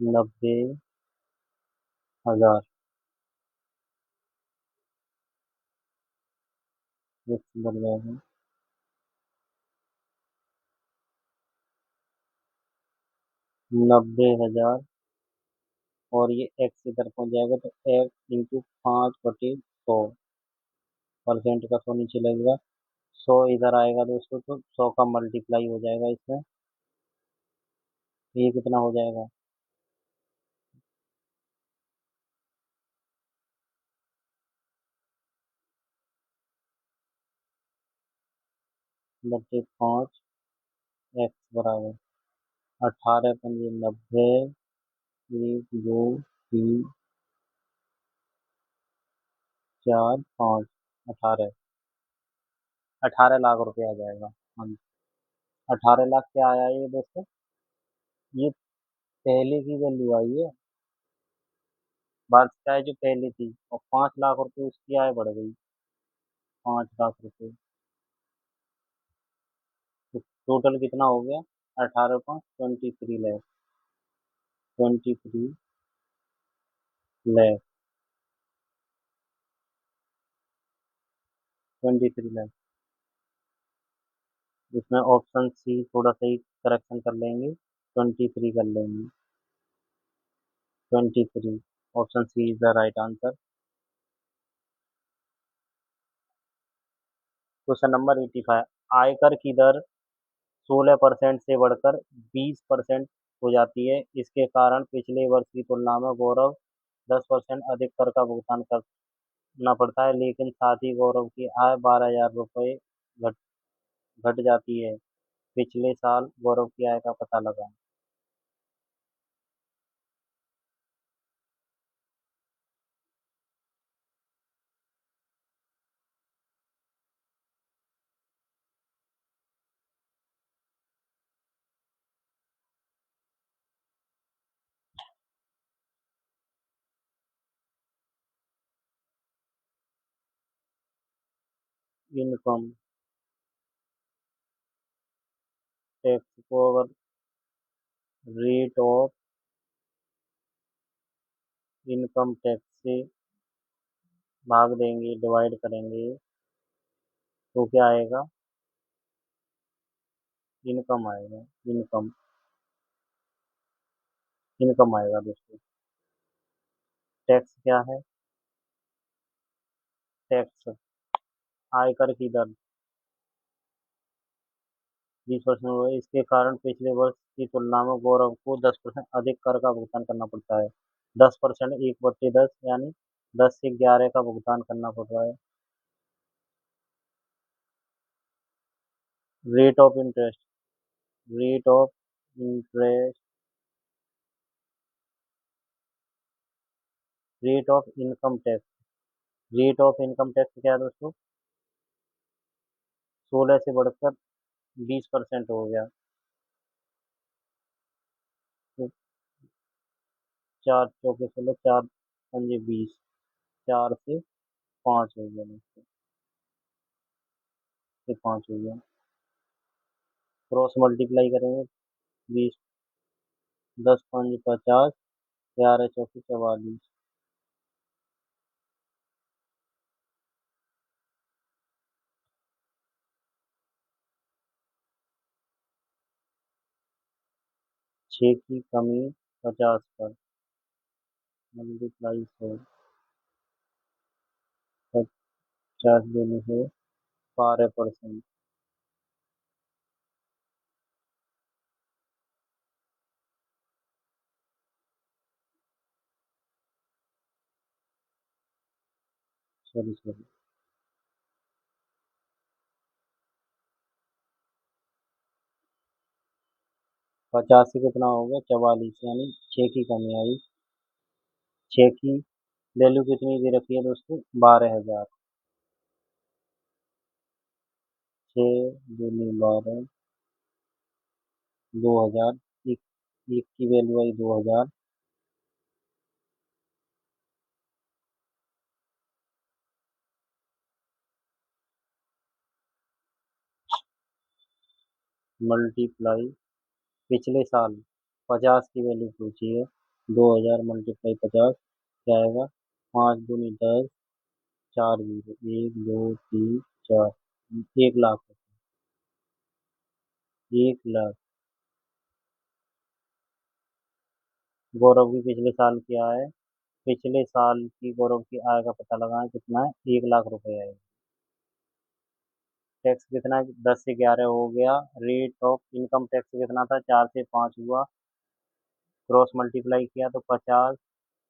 90,000। एक्स बन जाएगा 90,000, और ये एक्स इधर पहुंच जाएगा तो एक्स इंटू 5/100। परसेंट का 100 नीचे लगेगा, 100 इधर आएगा दोस्तों तो 100 का मल्टीप्लाई हो जाएगा इसमें। ये कितना हो जाएगा? बटे 5, एक्स बराबर 18 पंजे 90, 1 2 3 4 5, 18। 18 लाख रुपये आ जाएगा। हाँ, 18 लाख क्या आया ये दोस्तों? ये पहले की वैल्यू आई है, वार्षिक आय जो पहले थी, और 5 लाख रुपए उसकी आय बढ़ गई, 5 लाख रुपए। तो टोटल कितना हो गया? 18 5 23 लाख। 23 लाख। 23 लाख। इसमें ऑप्शन सी थोड़ा सा ही करेक्शन कर लेंगे, 23 कर लेंगे। 23, option C is the right answer. Question number 85। आयकर की दर 16% से बढ़कर 20% हो जाती है। इसके कारण पिछले वर्ष की तुलना में गौरव 10% अधिक कर का भुगतान करना पड़ता है, लेकिन साथ ही गौरव की आय 12,000 रुपये घट घट जाती है। पिछले साल गौरव की आय का पता लगाएं। इनकम टैक्स को अगर रेट ऑफ इनकम टैक्स से भाग देंगे, डिवाइड करेंगे, तो क्या आएगा? इनकम आएगा। इनकम। इनकम आएगा दोस्तों। टैक्स क्या है? टैक्स आयकर की दर 20% हुआ है। इसके कारण पिछले वर्ष की तुलना में गौरव को 10% अधिक कर का भुगतान करना पड़ता है। 10%, 1/10, यानी 10 से 11 का भुगतान करना पड़ रहा है। Rate of interest. Rate of interest. Rate of income tax. Rate of income tax क्या है दोस्तों? 16 से बढ़कर 20% हो गया। तो 4 चौके 16, 4 पंजे 20, 4 से 5 हो गया दोस्तों। से 5 हो गया। क्रॉस मल्टीप्लाई करेंगे, 20, 10 5 50, 11 चौके 44। 6 की कमी 50 पर, मल्टीप्लाई 100। 50 दूनी है 12%। Sorry sorry. 50 से कितना हो गया 44, यानी 6 की कमी आई। 6 की वैल्यू कितनी दे रखी है दोस्तों, 12,000। 6 दूनी 12, 2,000। एक, एक की वैल्यू आई 2,000। मल्टीप्लाई पिछले साल 50 की वैल्यू पूछी है। 2,000 मल्टीप्लाई 50 क्या आएगा, 5 दूनी 10, 4 जीरो, 1 2 3 4, 1 लाख। 1 लाख। गौरव की पिछले साल क्या है, पिछले साल की गौरव की आय का पता लगाएं, कितना है, 1 लाख रुपए है। टैक्स कितना है, 10 से 11 हो गया। रेट ऑफ इनकम टैक्स कितना था, 4 से 5 हुआ। क्रॉस मल्टीप्लाई किया तो 50,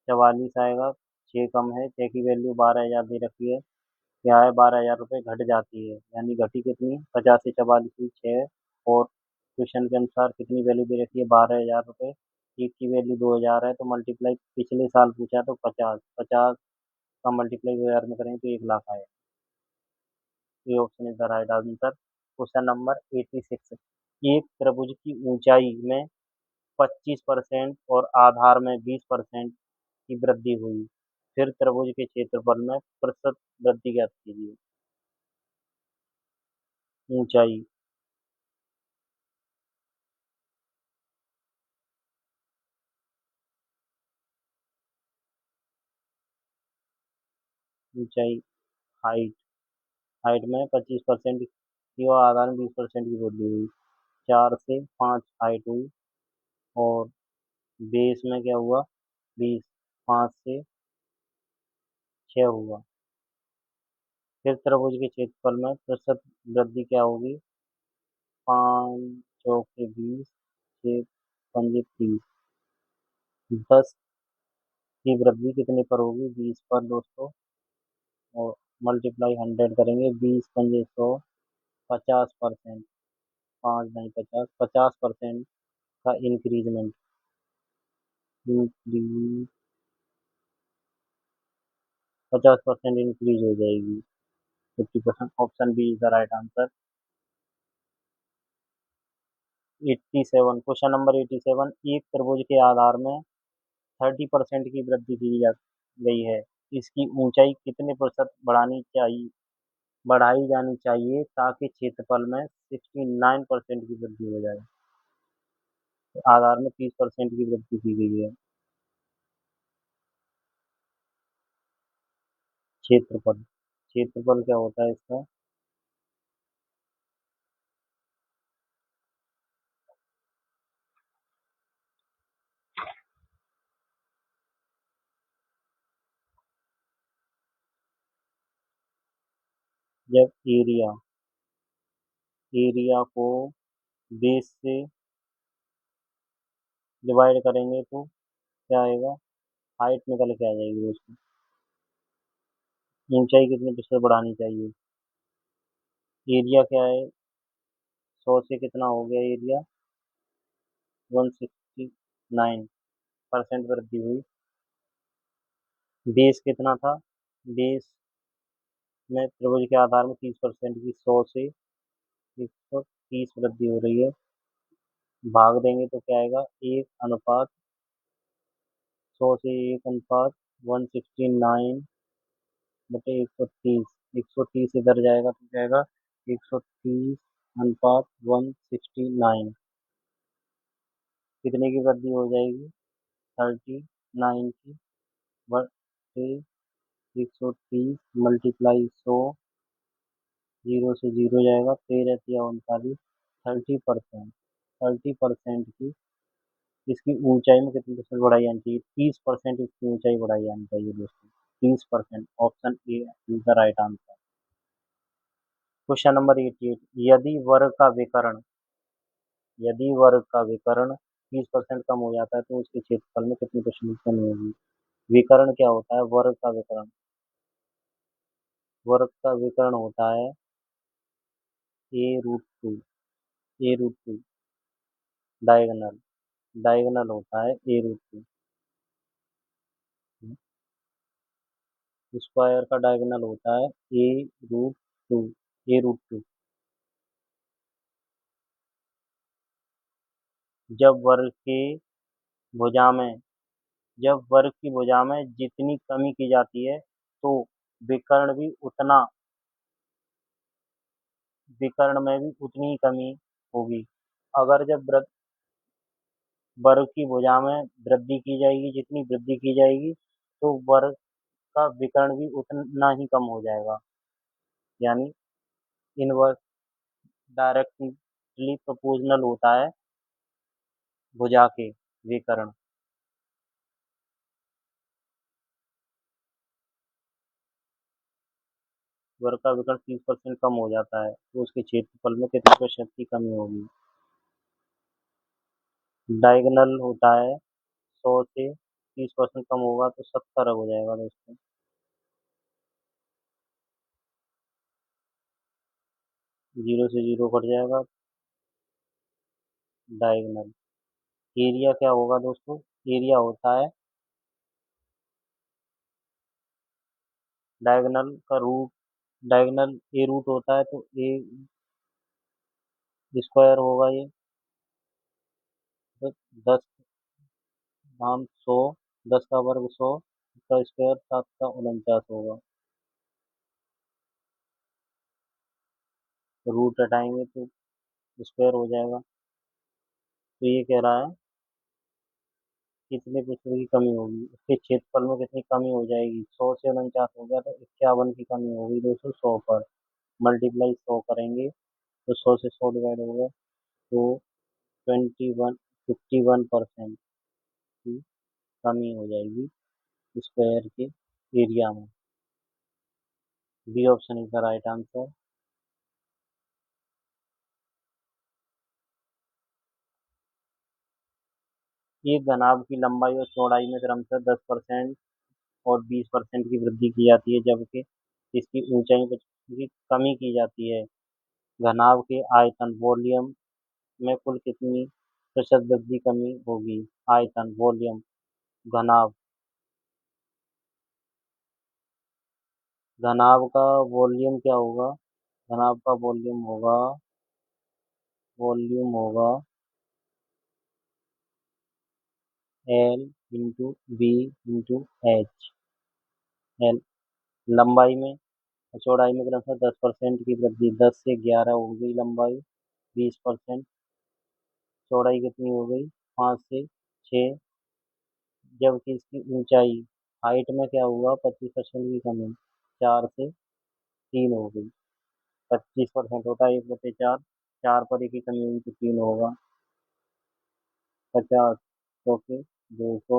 44 आएगा। 6 कम है, 6 की वैल्यू 12,000 दे रखी है। क्या है, 12,000 रुपये घट जाती है, यानी घटी कितनी, 50 से 44 हुई 6। और क्वेश्चन के अनुसार कितनी वैल्यू दे रखी है, 12,000 रुपये। एक की वैल्यू 2,000 है, तो मल्टीप्लाई पिछले साल पूछा है तो 50, 50 का मल्टीप्लाई 2,000 में करेंगे तो 1 लाख आएगा। ये option is the right answer. Question number 86। एक त्रिभुज की ऊंचाई में 25% और आधार में 20% की वृद्धि हुई, फिर त्रिभुज के क्षेत्रफल में प्रतिशत वृद्धि ज्ञात कीजिए। ऊंचाई। ऊंचाई, हाइट। हाइट में 25% की और आधार में 20% की वृद्धि हुई। 4 से 5 हाइट हुई। और बेस में क्या हुआ, 20। 5 से 6 हुआ। फिर त्रिभुज के क्षेत्रफल में प्रतिशत वृद्धि क्या होगी, 5 चौके 20, 6 पंजे 30। 10 की वृद्धि कितने पर होगी, 20 पर दोस्तों। और मल्टीप्लाई 100 करेंगे, 20 पंजे 100, 50%। 5 नहीं 50, 50% का इंक्रीजमेंट। इंक्रीज 50% इंक्रीज हो जाएगी। 50%, option B is the right answer. 87, question number 87। एक त्रिभुज के आधार में 30% की वृद्धि की जा गई है, इसकी ऊंचाई कितने प्रतिशत बढ़ाई जानी चाहिए ताकि क्षेत्रफल में 69% की वृद्धि हो जाए। आधार में 30% की वृद्धि की गई है। क्षेत्रफल। क्षेत्रफल क्या होता है इसका, जब एरिया, एरिया को बेस से डिवाइड करेंगे तो क्या आएगा, हाइट निकल के आ जाएगी उसकी। ऊंचाई कितने प्रतिशत बढ़ानी चाहिए, एरिया क्या है, 100 से कितना हो गया एरिया, 169% वृद्धि हुई। बेस कितना था, बेस में त्रिभुज के आधार में 30% की, 100 से 130 वृद्धि हो रही है। भाग देंगे तो क्या आएगा, 1 अनुपात 100 से 1 अनुपात 169/130। 130 इधर जाएगा तो जाएगा 130/169। कितने की वृद्धि हो जाएगी, 39 की। बटे 130 मल्टीप्लाई 100, 0 से 0 जाएगा, 13 या 39। 30%, 30% की इसकी ऊंचाई में कितनी प्रतिशत बढ़ाई जानी चाहिए, 30% इसकी ऊंचाई बढ़ाई जानी चाहिए दोस्तों। 30%, option A is the right answer. Question number 88, यदि वर्ग का विकर्ण 30% कम हो जाता है तो उसके क्षेत्रफल में कितनी % की कमी होगी। विकर्ण क्या होता है? वर्ग का विकर्ण होता है ए रूट टू। डायगोनल डायगोनल होता है A√2। स्क्वायर का डायगोनल होता है ए रूट टू ए रूट टू। जब वर्ग के भुजा में जब वर्ग की भुजा में जितनी कमी की जाती है तो विकर्ण भी उतना विकर्ण में भी उतनी ही कमी होगी। अगर जब वर्ग की भुजा में वृद्धि की जाएगी, जितनी वृद्धि की जाएगी तो वर्ग का विकर्ण भी उतना ही कम हो जाएगा। यानी इनवर्स डायरेक्टली प्रोपोर्शनल होता है भुजा के विकर्ण। वर्ग का विकर्ण 30% कम हो जाता है तो उसके क्षेत्रफल में कितने प्रतिशत की कमी होगी। डायगोनल होता है 100 से 30% कम होगा तो 70 हो जाएगा दोस्तों। 0 से 0 कट जाएगा। डायगोनल एरिया क्या होगा दोस्तों? एरिया होता है डायगोनल का रूट। डायगोनल A रूट होता है तो ए स्क्वायर होगा ये। तो 10 नाम 100, 10 का वर्ग 100, इसका स्क्वायर 7 का 49 होगा। रूट हटाएंगे तो स्क्वायर हो जाएगा। तो ये कह रहा है कितने प्रतिशत की कमी होगी, उसके क्षेत्रफल में कितनी कमी हो जाएगी। 100 से 49 हो गया तो 51 की कमी होगी दोस्तों 100 पर। मल्टीप्लाई 100 करेंगे तो 100 से 100 डिवाइड होगा तो 51 की कमी हो जाएगी स्क्वायर के एरिया में। B option is the right answer. एक घनाभ की लंबाई और चौड़ाई में क्रमशः 10% और 20% की वृद्धि की जाती है, जबकि इसकी ऊंचाई की कमी की जाती है। घनाभ के आयतन वॉल्यूम में कुल कितनी प्रतिशत वृद्धि कमी होगी। आयतन वॉल्यूम घनाभ घनाभ का वॉल्यूम क्या होगा? घनाभ का वॉल्यूम होगा L/V/H। एल लंबाई में और चौड़ाई में क्रमशः 10% की वृद्धि। 10 से 11 हो गई लंबाई। 20% चौड़ाई कितनी हो गई? 5 से 6। जबकि इसकी ऊंचाई हाइट में क्या हुआ? 25% की कमी। 4 से 3 हो गई। 25% होता है 1/4। 4 पर 1 की कमी हुई तो 3 होगा। 50 100 के 200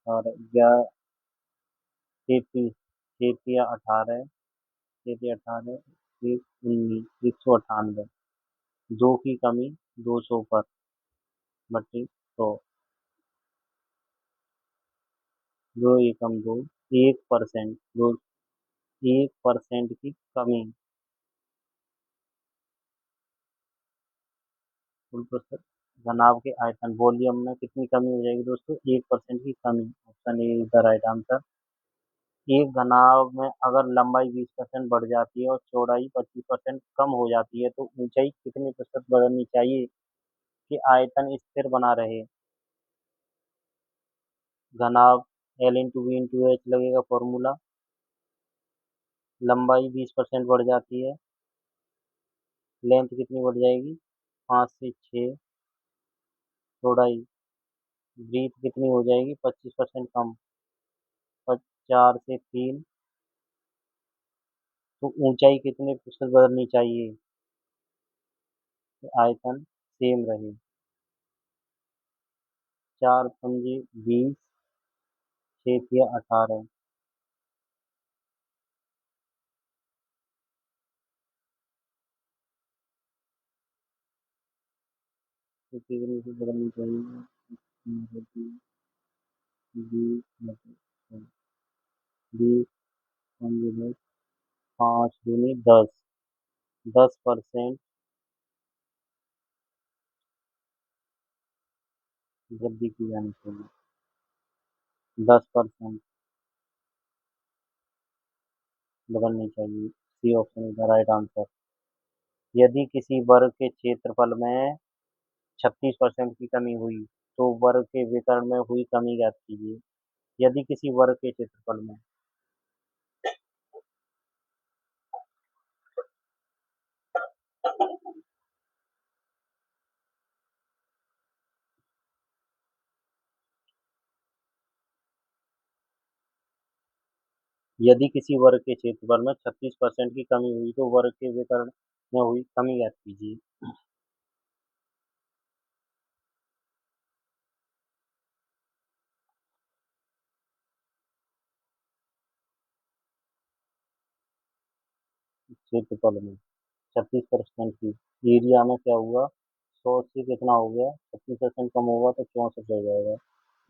और 33 33 18 33 18 एक 19 198। 2 की कमी 200 पर बटी 100। 2 एकम 2 1%। 1% की कमी कुल प्रतिशत घनाभ के आयतन वॉल्यूम में कितनी कमी हो जाएगी दोस्तों? 1% की कमी। Option A is the right answer. एक घनाभ में अगर लंबाई 20% बढ़ जाती है और चौड़ाई 25% कम हो जाती है तो ऊंचाई कितने प्रतिशत बढ़नी चाहिए कि आयतन स्थिर बना रहे। घनाभ L/V/H लगेगा फॉर्मूला। लंबाई 20% बढ़ जाती है, लेंथ कितनी बढ़ जाएगी? 5 से 6। चौड़ाई ब्रीथ कितनी हो जाएगी? 25% कम। 4 से 3। तो ऊंचाई कितने प्रतिशत बढ़नी चाहिए कि आयतन सेम रहे। 4×5 = 20, 6×6 = 18। तो कितनी से बदलनी चाहिए? बी मतलब बी कंजुगेट 5 दूनी 10, 10% वृद्धि की जानी चाहिए। 10% बदलनी चाहिए। C option is the right answer. यदि किसी वर्ग के क्षेत्रफल में 36% की कमी हुई तो वर्ग के विकर्ण में हुई कमी ज्ञात कीजिए। यदि किसी वर्ग के क्षेत्रफल में यदि किसी वर्ग के क्षेत्रफल में 36% की कमी हुई तो वर्ग के विकर्ण में हुई कमी ज्ञात कीजिए। क्षेत्रफल में 36% की एरिया में क्या हुआ? 100 से कितना हो गया? 36% कम होगा तो 64 हो जाएगा।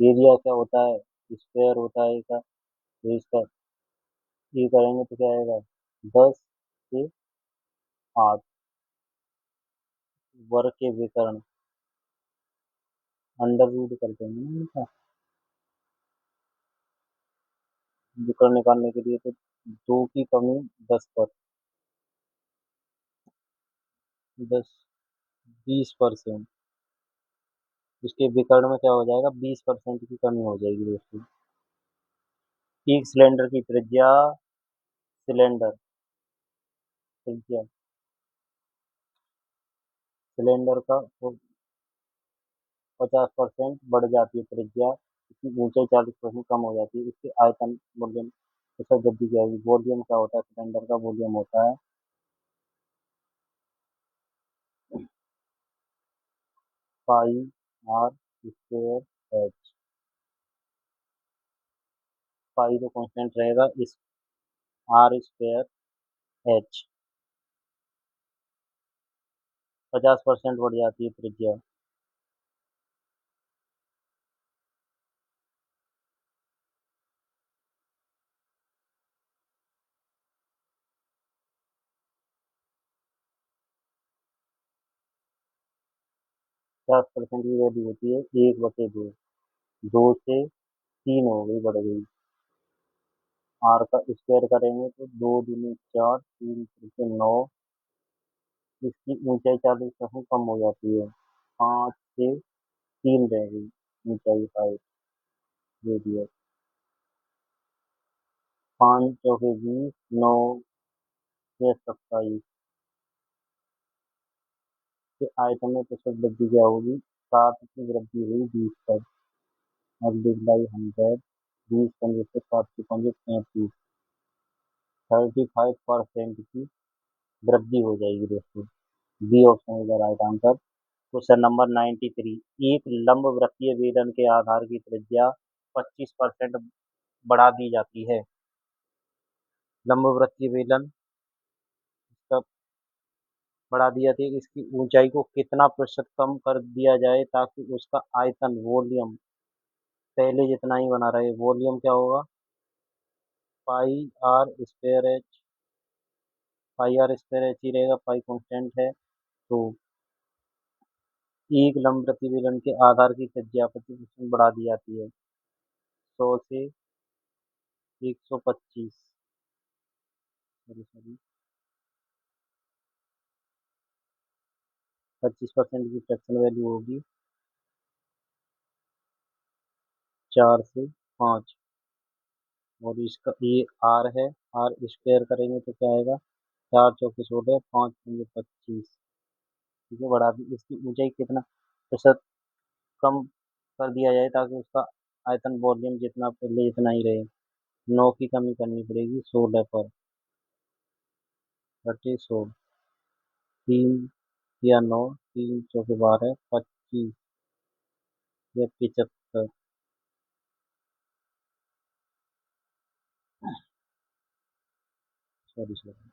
एरिया क्या होता है? स्क्वायर होता है का। तो इसका ये करेंगे तो क्या आएगा? 10 से 8 वर्ग के विकर्ण अंडर रूट कर देंगे ना इनका। विकर्ण निकालने के लिए तो 2 की कमी 10 पर 10 20%। उसके विकर्ण में क्या हो जाएगा? 20% की कमी हो जाएगी दोस्तों। एक सिलेंडर की त्रिज्या सिलेंडर त्रिज्या सिलेंडर का 50% बढ़ जाती है त्रिज्या। इसकी ऊंचाई 40% कम हो जाती है। इसके आयतन वॉल्यूम के साथ वृद्धि क्या होगी? वॉल्यूम क्या होता है? सिलेंडर का वॉल्यूम होता है पाई आर स्क्वायर एच। पाई तो कांस्टेंट रहेगा, इस आर स्क्वायर एच 50% बढ़ जाती है त्रिज्या। 50% की वैल्यू होती है 1/2। 2 से 3 हो गई, बढ़ गई। आर का स्क्वायर करेंगे तो 2 दूनी 4, 3 3 9। इसकी ऊंचाई 40% कम हो जाती है। 5 से 3 रह गई ऊंचाई, 5 दे दिया। 5 चौके 20, 9 से 27 के आयतन में प्रतिशत वृद्धि क्या होगी? 7 की वृद्धि हुई 20 पर। मल्टीप्लाई 100, 20 पंजे से 7 की पंजे 35। 35% की वृद्धि हो जाएगी दोस्तों। B option is the right answer. Question number 93। एक लंबवृत्तीय बेलन के आधार की त्रिज्या 25% बढ़ा दी जाती है। लंबवृत्तीय बेलन का बढ़ा दी जाती है। इसकी ऊंचाई को कितना प्रतिशत कम कर दिया जाए ताकि उसका आयतन वॉल्यूम पहले जितना ही बना रहे? वॉल्यूम क्या होगा? Pi are square h. Pi are square h ही रहेगा, पाई कांस्टेंट है। तो एक लंबवृत्तीय बेलन के आधार की त्रिज्या 25% बढ़ा दी जाती है। 100 से 125। सॉरी सॉरी, 25% की फ्रैक्शन वैल्यू होगी 4 से 5। और इसका ये आर है। आर स्क्वायर करेंगे तो क्या आएगा? 4 चौके 16, 5 पंजे 25। ठीक है, बढ़ा दी। इसकी ऊंचाई कितना प्रतिशत कम कर दिया जाए ताकि उसका आयतन वॉल्यूम जितना पहले जितना ही रहे? 9 की कमी करनी पड़ेगी 16 पर। 100, 3 या 9, 3 चौके 12, 25 या 75। सॉरी सॉरी,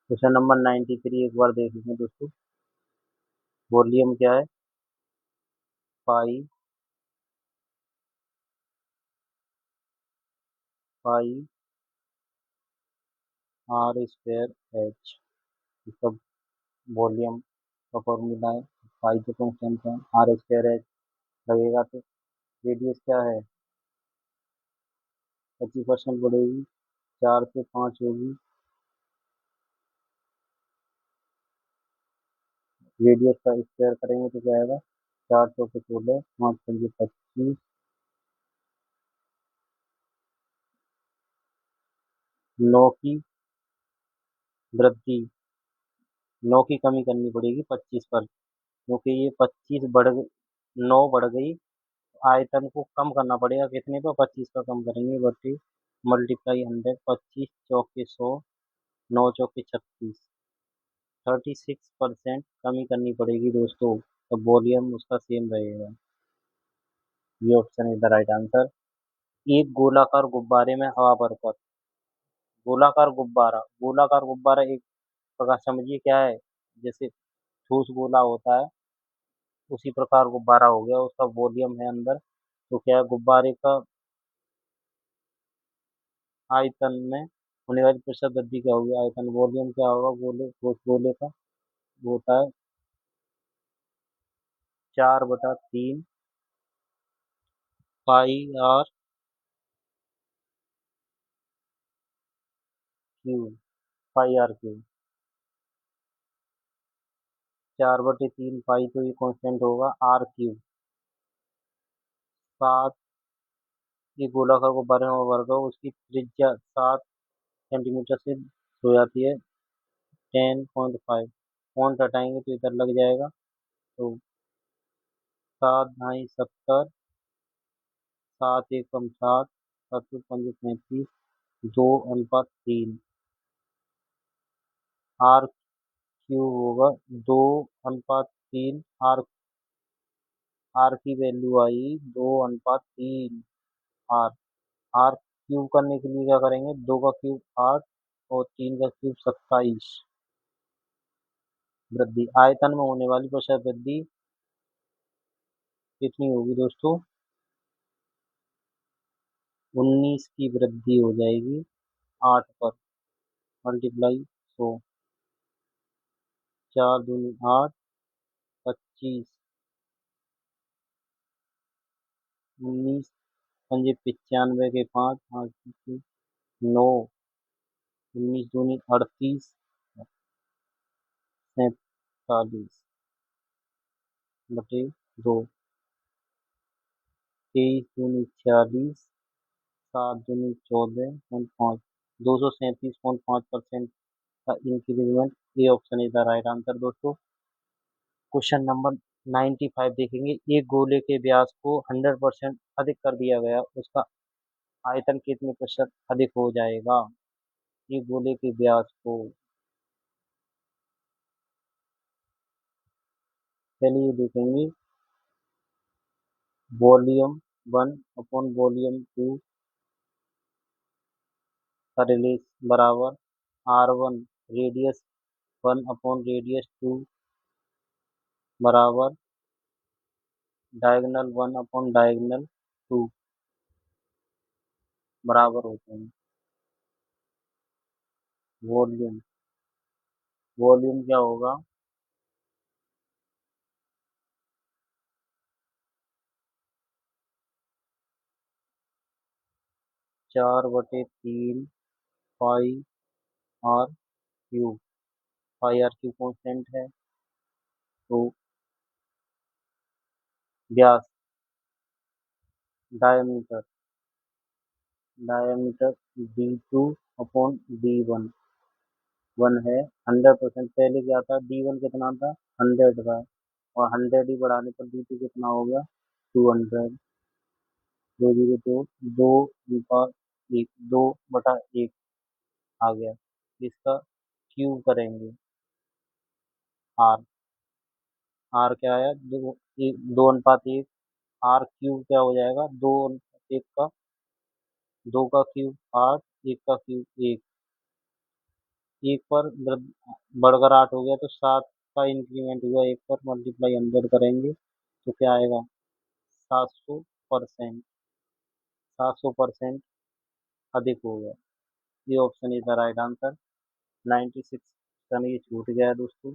क्वेश्चन नंबर 93 एक बार देख लेंगे दोस्तों। वॉल्यूम क्या है? पाई पाई आर स्क्वायर एच, इसका वॉल्यूम का फॉर्मूला है। पाई तो कांस्टेंट है, आर स्क्वायर एच लगेगा तो रेडियस क्या है? 25% बढ़ेगी, 4 से 5 होगी। रेडियस का स्क्वायर करेंगे तो क्या आएगा? 4 चौके 16, 5 पंजे 25। 9 की वृद्धि, 9 की कमी करनी पड़ेगी 25 पर, क्योंकि ये 25 बढ़ गई, 9 बढ़ गई। आयतन को कम करना पड़ेगा कितने पर? 25 का कम करेंगे, बटे मल्टीप्लाई 100, 25 चौके 100, 9 चौके 36, 36% कमी करनी पड़ेगी दोस्तों। तो वॉल्यूम उसका सेम रहेगा। ये option is the right answer. एक गोलाकार गुब्बारे में हवा भरकर, गोलाकार गुब्बारा एक प्रकार समझिए क्या है, जैसे ठोस गोला होता है उसी प्रकार गुब्बारा हो गया, उसका वॉल्यूम है अंदर। तो क्या है, गुब्बारे का आयतन में होने वाली प्रतिशत वृद्धि क्या होगी? आयतन वॉल्यूम क्या होगा गोले का? वो होता है 4/3 pi are cube, pi are cube. 4/3 pi तो ये कांस्टेंट होगा, आर क्यूब। 7, ये गोलाकार गुब्बारे में वर्ग है, उसकी त्रिज्या 7 सेंटीमीटर से हो जाती है 10.5। पॉइंट हटाएंगे तो इधर लग जाएगा। तो 7 ढाई 70, 7 एकम 7, 7 पंजे 35, 2:3। आर क्यूब होगा 2:3। आर आर की वैल्यू आई 2:3। आर आर क्यूब करने के लिए क्या करेंगे? 2 का क्यूब 8 और 3 का क्यूब 27। वृद्धि, आयतन में होने वाली प्रतिशत वृद्धि कितनी होगी दोस्तों? 19 की वृद्धि हो जाएगी 8 पर, मल्टीप्लाई 100। 4 दूनी 8, 25, 19 पंजे 95 के 5, 5 9, 19 दूनी 38, 47 बटे 2, 23 दूनी 46, 7 दूनी 14.5, 237.5% का इंक्रीमेंट। ये option is the right answer दोस्तों। क्वेश्चन नंबर 95 देखेंगे। एक गोले के व्यास को 100% अधिक कर दिया गया, उसका आयतन कितने प्रतिशत अधिक हो जाएगा? एक गोले के व्यास को, चलिए देखेंगे। वॉल्यूम 1 अपॉन वॉल्यूम 2 का रिलेश बराबर R1 रेडियस 1 अपॉन रेडियस 2 बराबर डायगोनल 1 अपॉन डायगोनल 2 बराबर होते हैं। वॉल्यूम वॉल्यूम क्या होगा? 4/3 pi are cube. Pi are cube constant है। तो व्यास, diameter diameter D2 upon D1 है। 100% पहले क्या था? D1 कितना था? 100 था, और 100 ही बढ़ाने पर D2 कितना हो गया? 200। 2 0 2, 2:1, 2/1 आ गया। इसका क्यूब करेंगे। आर आर क्या आया? 2:1। आर क्यूब क्या हो जाएगा? 2:1 का 2 का क्यूब 8, 1 का क्यूब 1, एक पर बढ़कर 8 हो गया तो 7 का इंक्रीमेंट हुआ, एक पर मल्टीप्लाई 100 करेंगे तो क्या आएगा? 700%। 700% अधिक हो गया। ये option is the right answer. 96 का ये छूट गया है दोस्तों,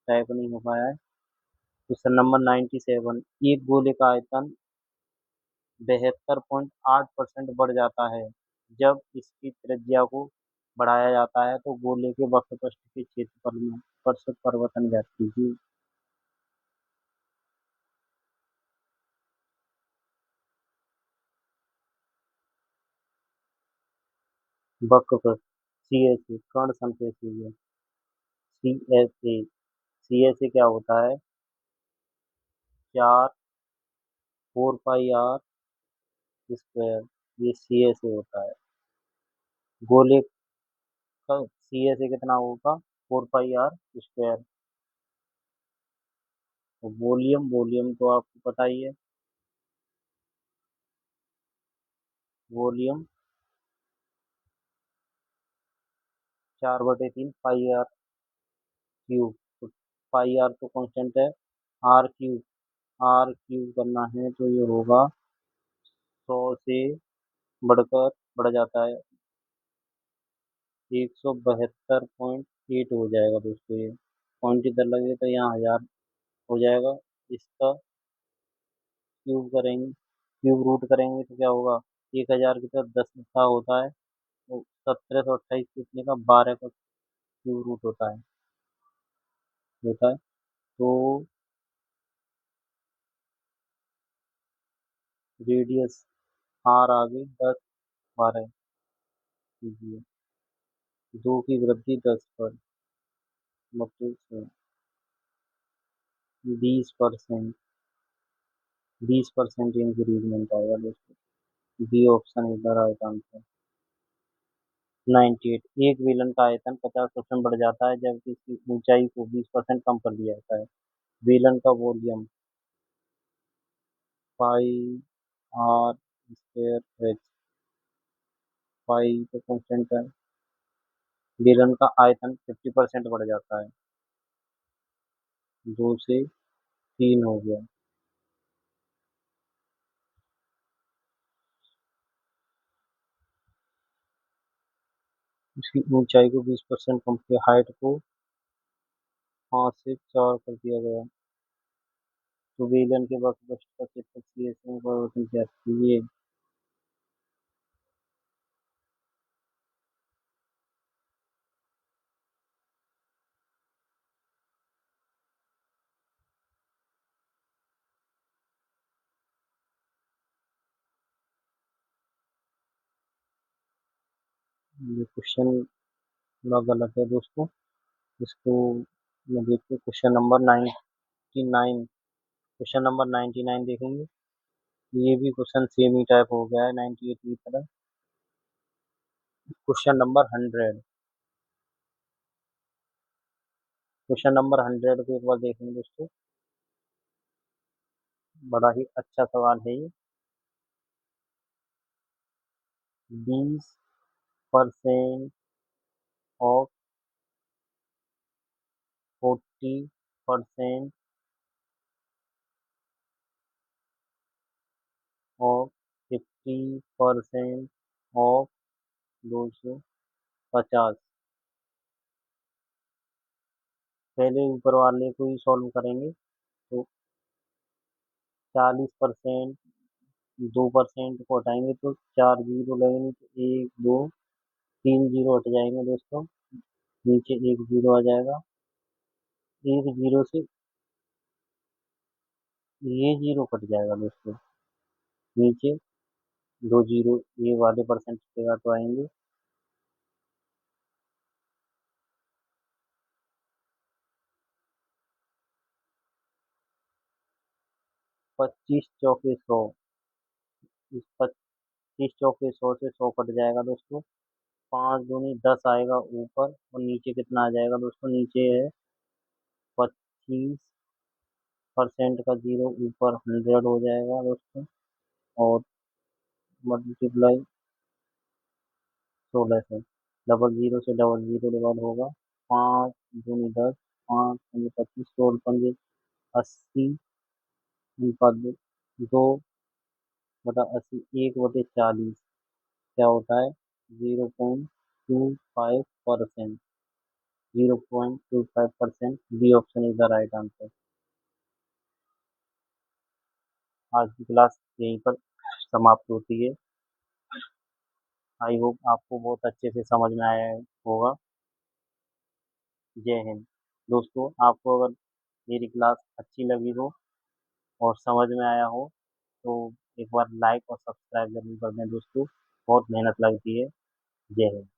टाइप नहीं हो पाया है। क्वेश्चन नंबर 97, एक गोले का आयतन 72.8% बढ़ जाता है जब इसकी त्रिज्या को बढ़ाया जाता है तो गोले के वक्रपृष्ठ के क्षेत्रफल में प्रतिशत परिवर्तन ज्ञात कीजिए। वक्रपृष्ठ सी एस ए कर्ण संकेत C S A. C S A क्या होता है? 4 पाई आर स्क्वायर, ये सी एस ए होता है। गोले का सी एस ए कितना होगा? 4 पाई आर स्क्वायर। तो वॉल्यूम, वॉल्यूम तो आपको पता ही है। Volume 4/3 pi are cube. तो पाई आर तो कांस्टेंट है। आर क्यूब, आर क्यूब करना है तो ये होगा 100 से बढ़कर बढ़ जाता है 172.8 हो जाएगा दोस्तों। ये पॉइंट इधर लगे तो यहाँ 1000 हो जाएगा। इसका क्यूब करेंगे, क्यूब रूट करेंगे तो क्या होगा? 1000 की तरफ 10 का होता है तो 1728 कितने का? 12 का क्यूब रूट होता है। तो रेडियस आर आगे 10 12 कीजिए। 2 की वृद्धि 10 पर, मतलब 20%। 20% इंक्रीजमेंट आएगा दोस्तों। B option is the right answer. 98, एक बेलन का आयतन 50% बढ़ जाता है जबकि इसकी ऊंचाई को 20% कम कर दिया जाता है। बेलन का volume pi are square h. Pi तो कांस्टेंट है। बेलन का आयतन 50% बढ़ जाता है, 2 से 3 हो गया। इसकी ऊंचाई को 20% कम किया, हाइट को 5 से 4 कर दिया गया। तो बेलन के वक्रपृष्ठ का क्षेत्रफल सी एस में परिवर्तन किया ये। क्वेश्चन थोड़ा गलत है दोस्तों। इसको मैं देखते क्वेश्चन नंबर 99। क्वेश्चन नंबर 99 देखेंगे। ये भी क्वेश्चन सेम ही टाइप हो गया है 98 की तरह। Question number 100। क्वेश्चन नंबर 100 को एक बार देखेंगे दोस्तों। बड़ा ही अच्छा सवाल है ये। 20% ऑफ 40% ऑफ 50% ऑफ 250। पहले ऊपर वाले को ही सॉल्व करेंगे तो 40%, 2% को हटाएंगे तो 4 जीरो लगेंगे तो 1 2 3 जीरो हट जाएंगे दोस्तों। नीचे 1 जीरो आ जाएगा। 1 जीरो से ये जीरो कट जाएगा दोस्तों। नीचे 2 जीरो ये वाले परसेंट जगह तो आएंगे। 25 चौके 100। इस 25 चौके 100 से 100 कट जाएगा दोस्तों। 5 दूनी 10 आएगा ऊपर और नीचे कितना आ जाएगा दोस्तों? नीचे है 25% का जीरो, ऊपर 100 हो जाएगा दोस्तों। और मल्टीप्लाई 16 से। 00 से 00 डिवाइड होगा, 5 दूनी 10, 5 पंजे 25, 16 पंजे 80, उनका 2/80, 1/40 क्या होता है? 0.25%। 0.25%, B option is the right answer. आज की क्लास यहीं पर समाप्त होती है। आई होप आपको बहुत अच्छे से समझ में आया होगा। जय हिंद। दोस्तों, आपको अगर मेरी क्लास अच्छी लगी हो और समझ में आया हो तो एक बार लाइक और सब्सक्राइब जरूर कर दें दोस्तों, बहुत मेहनत लगती है। जय हिंद।